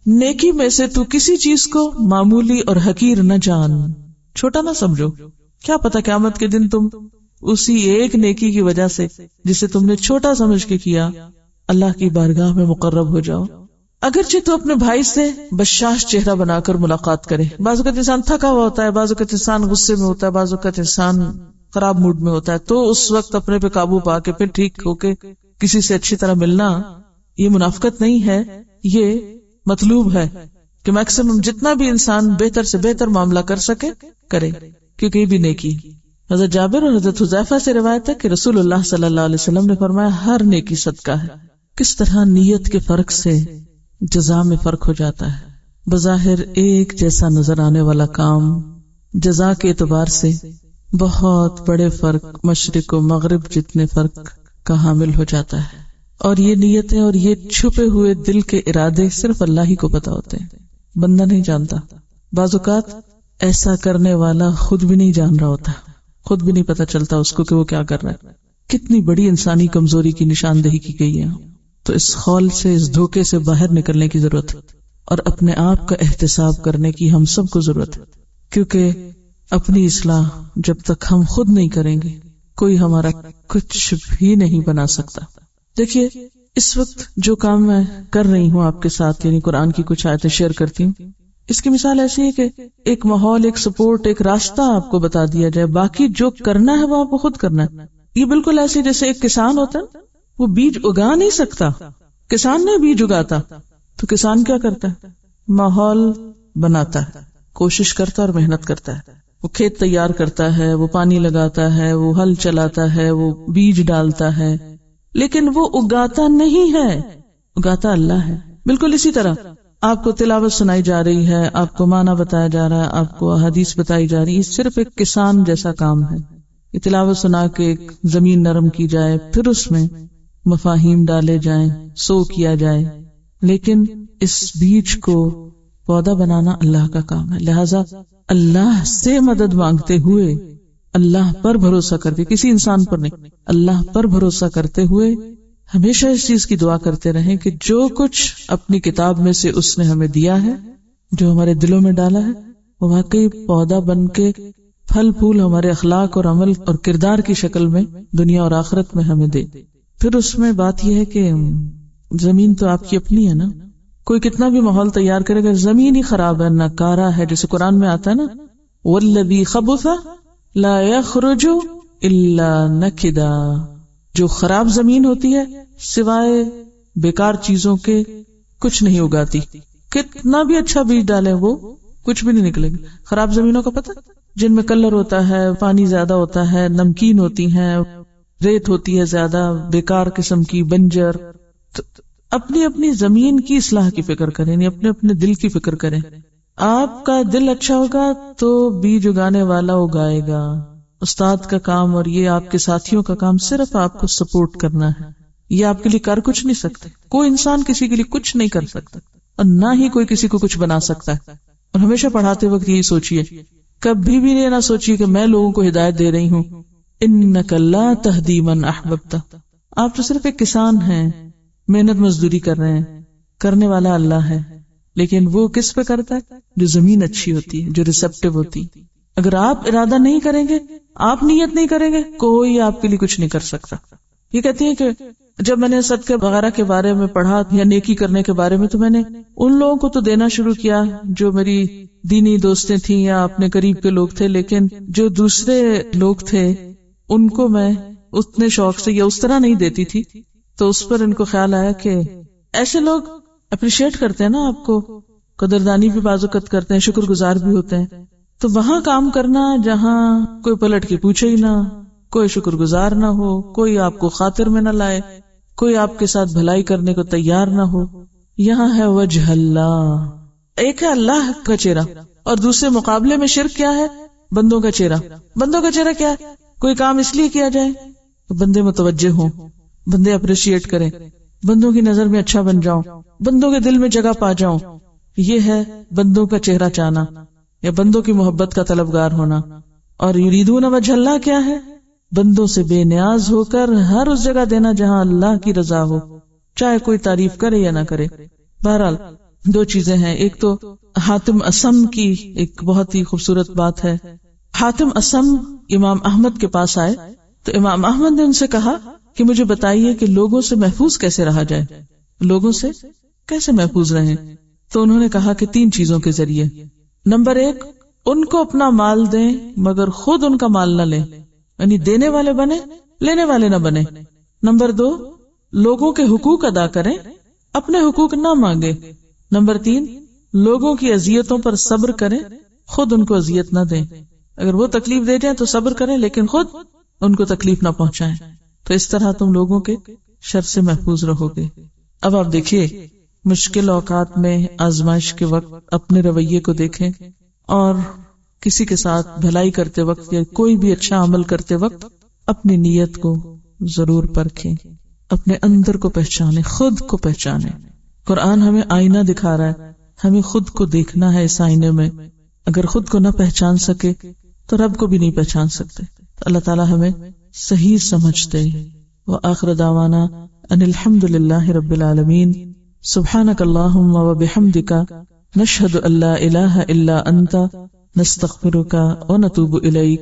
نیکی میں سے تو کسی چیز کو معمولی اور حقیر نہ جان، چھوٹا نہ سمجھو. کیا پتا قیامت کے دن تم اسی ایک نیکی کی وجہ سے جسے تم نے چھوٹا سمجھ کے کیا، اللہ کی بارگاہ میں مقرب ہو جاؤ. اگرچہ تو اپنے بھائی سے بشاش چہرہ بنا کر ملاقات کرے. بعض اوقات انسان تھکا ہوا ہوتا ہے، بعض اوقات انسان غصے میں ہوتا ہے، بعض اوقات انسان خراب موڈ میں ہوتا ہے، تو اس وقت اپنے پہ قابو پا کے پھر ٹھیک ہو کے کسی سے اچھی طرح ملنا، یہ منافقت نہیں ہے، یہ مطلوب ہے کہ میکسیمم جتنا بھی انسان بہتر سے بہتر معاملہ کر سکے کرے، کیونکہ یہ بھی نیکی. حضرت جابر اور حضرت حذیفہ سے روایت ہے کہ رسول اللہ صلی اللہ علیہ وسلم نے فرمایا ہر نیکی صدقہ ہے. کس طرح نیت کے فرق سے جزا میں فرق ہو جاتا ہے. بظاہر ایک جیسا نظر آنے والا کام جزا کے اعتبار سے بہت بڑے فرق، مشرق و مغرب جتنے فرق کا حامل ہو جاتا ہے. اور یہ نیتیں اور یہ چھپے ہوئے دل کے ارادے صرف اللہ ہی کو پتا ہوتے ہیں، بندہ نہیں جانتا. بعض اوقات ایسا کرنے والا خود بھی نہیں جان رہا ہوتا، خود بھی نہیں پتا چلتا اس کو کہ وہ کیا کر رہا ہے. کتنی بڑی انسانی کمزوری کی نشاندہی کی گئی ہے. تو اس خول سے، اس دھوکے سے باہر نکلنے کی ضرورت ہے، اور اپنے آپ کا احتساب کرنے کی ہم سب کو ضرورت ہے. کیونکہ اپنی اصلاح جب تک ہم خود نہیں کریں گے، کوئی ہمارا کچھ بھی نہیں بنا سکتا. دیکھیے اس وقت جو کام میں کر رہی ہوں آپ کے ساتھ، یعنی قرآن کی کچھ آیتیں شیئر کرتی ہوں، اس کی مثال ایسی ہے کہ ایک ماحول، ایک سپورٹ، ایک راستہ آپ کو بتا دیا جائے، باقی جو کرنا ہے وہ آپ کو خود کرنا ہے. یہ بالکل ایسے جیسے ایک کسان ہوتا ہے، وہ بیج اگا نہیں سکتا، کسان نے بیج اگاتا، تو کسان کیا کرتا ہے؟ ماحول بناتا ہے، کوشش کرتا ہے اور محنت کرتا ہے. وہ کھیت تیار کرتا ہے، وہ پانی لگاتا ہے، وہ ہل چلاتا ہے، وہ بیج ڈالتا ہے، لیکن وہ اگاتا نہیں ہے، اگاتا اللہ ہے. بالکل اسی طرح آپ کو تلاوت سنائی جا رہی ہے، آپ کو معنی بتایا جا رہا ہے، آپ کو حدیث بتائی جا رہی ہے، یہ صرف ایک کسان جیسا کام ہے. یہ تلاوت سنا کے ایک زمین نرم کی جائے، پھر اس میں مفاہیم ڈالے جائیں، سو کیا جائے، لیکن اس بیج کو پودا بنانا اللہ کا کام ہے. لہذا اللہ سے مدد مانگتے ہوئے، اللہ پر بھروسہ کرتے، کسی انسان پر نہیں، اللہ پر بھروسہ کرتے ہوئے ہمیشہ اس چیز کی دعا کرتے رہیں کہ جو کچھ اپنی کتاب میں سے اس نے ہمیں دیا ہے، جو ہمارے دلوں میں ڈالا ہے، وہ واقعی پودا بن کے پھل پھول ہمارے اخلاق اور عمل اور کردار کی شکل میں دنیا اور آخرت میں ہمیں دے. پھر اس میں بات یہ ہے کہ زمین تو آپ کی اپنی ہے نا. کوئی کتنا بھی ماحول تیار کرے، اگر زمین ہی خراب ہے، ناکارہ ہے، جیسے قرآن میں آتا ہے نا وَالَّذِي خَبُثَ لَا يَخْرُجُ إِلَّا نَكِدًا، جو خراب زمین ہوتی ہے سوائے بیکار چیزوں کے کچھ نہیں اگاتی. کتنا بھی اچھا بیج ڈالے وہ کچھ بھی نہیں نکلے گا. خراب زمینوں کا پتہ، جن میں کلر ہوتا ہے، پانی زیادہ ہوتا ہے، نمکین ہوتی ہیں، ریت ہوتی ہے زیادہ، بیکار قسم کی، بنجر. تو اپنی اپنی زمین کی اصلاح کی فکر کریں، یعنی اپنے اپنے دل کی فکر کریں. آپ کا دل اچھا ہوگا تو بیج اگانے والا اگائے گا. استاد کا کام اور یہ آپ کے ساتھیوں کا کام صرف آپ کو سپورٹ کرنا ہے. یہ آپ کے لیے کر کچھ نہیں سکتے. کوئی انسان کسی کے لیے کچھ نہیں کر سکتا، اور نہ ہی کوئی کسی کو کچھ بنا سکتا ہے. اور ہمیشہ پڑھاتے وقت یہی سوچیے، کبھی بھی یہ نہ سوچیے کہ میں لوگوں کو ہدایت دے رہی ہوں. انک لا تہدی من احببت، آپ تو صرف ایک کسان ہیں، محنت مزدوری کر رہے ہیں، کرنے والا اللہ ہے، لیکن وہ کس پہ کرتا ہے؟ جو زمین اچھی ہوتی ہے، جو ریسپٹیو ہوتی. اگر آپ ارادہ نہیں کریں گے، آپ نیت نہیں کریں گے، کوئی آپ کے لیے کچھ نہیں کر سکتا. یہ کہتی ہیں کہ جب میں نے صدقے وغیرہ کے بارے میں پڑھا یا نیکی کرنے کے بارے میں، تو میں نے ان لوگوں کو تو دینا شروع کیا جو میری دینی دوستیں تھیں یا اپنے قریب کے لوگ تھے، لیکن جو دوسرے لوگ تھے ان کو میں اتنے شوق سے یا اس طرح نہیں دیتی تھی. تو اس پر ان کو خیال آیا کہ ایسے لوگ اپریشیٹ کرتے ہیں نا آپ کو، قدردانی بھی بعض اوقات کرتے ہیں، شکر گزار بھی ہوتے ہیں. تو وہاں کام کرنا جہاں کوئی پلٹ کے پوچھے ہی نہ، کوئی شکر گزار نہ ہو، کوئی آپ کو خاطر میں نہ لائے، کوئی آپ کے ساتھ بھلائی کرنے کو تیار نہ ہو، یہاں ہے وجہ اللہ. ایک ہے اللہ کا چہرہ، اور دوسرے مقابلے میں شرک کیا ہے؟ بندوں کا چہرہ. بندوں کا چہرہ کیا ہے؟ کوئی کام اس لیے کیا جائے کہ بندے متوجہ ہوں، بندے اپریشیٹ کریں، بندوں کی نظر میں اچھا بن جاؤں، بندوں کے دل میں جگہ پا جاؤں. یہ ہے بندوں کا چہرہ چاہنا یا بندوں کی محبت کا طلبگار ہونا. اور یریدون وجہ اللہ کیا ہے؟ بندوں سے بے نیاز ہو کر ہر اس جگہ دینا جہاں اللہ کی رضا ہو، چاہے کوئی تعریف کرے یا نہ کرے. بہرحال دو چیزیں ہیں. ایک تو حاتم اسم کی ایک بہت ہی خوبصورت بات ہے. حاتم اسم امام احمد کے پاس آئے تو امام احمد نے ان سے کہا کہ مجھے بتائیے کہ لوگوں سے محفوظ کیسے رہا جائے، لوگوں سے کیسے محفوظ رہیں. تو انہوں نے کہا کہ 3 چیزوں کے ذریعے. نمبر 1، ان کو اپنا مال دیں مگر خود ان کا مال نہ لیں، یعنی دینے والے بنے، لینے والے نہ بنے. نمبر 2، لوگوں کے حقوق ادا کریں، اپنے حقوق نہ مانگے. نمبر 3، لوگوں کی اذیتوں پر صبر کریں، خود ان کو اذیت نہ دیں. اگر وہ تکلیف دے جائیں تو صبر کریں لیکن خود ان کو تکلیف نہ پہنچائیں. تو اس طرح تم لوگوں کے شر سے محفوظ رہو گے. اب آپ دیکھیے، مشکل اوقات میں، آزمائش کے وقت اپنے رویے کو دیکھیں، اور کسی کے ساتھ بھلائی کرتے وقت یا کوئی بھی اچھا عمل کرتے وقت اپنی نیت کو ضرور پرکھیں، اپنے اندر کو پہچانیں، خود کو پہچانیں. قرآن ہمیں آئینہ دکھا رہا ہے، ہمیں خود کو دیکھنا ہے اس آئینے میں. اگر خود کو نہ پہچان سکے تو رب کو بھی نہیں پہچان سکتے. اللہ تعالی ہمیں صحیح سمجھ دے. وآخر دعوانا ان الحمد للہ رب العالمین. سبحانک اللہم وبحمدک، نشہد ان لا الہ الا انت، نستغفرک ونتوب الیک.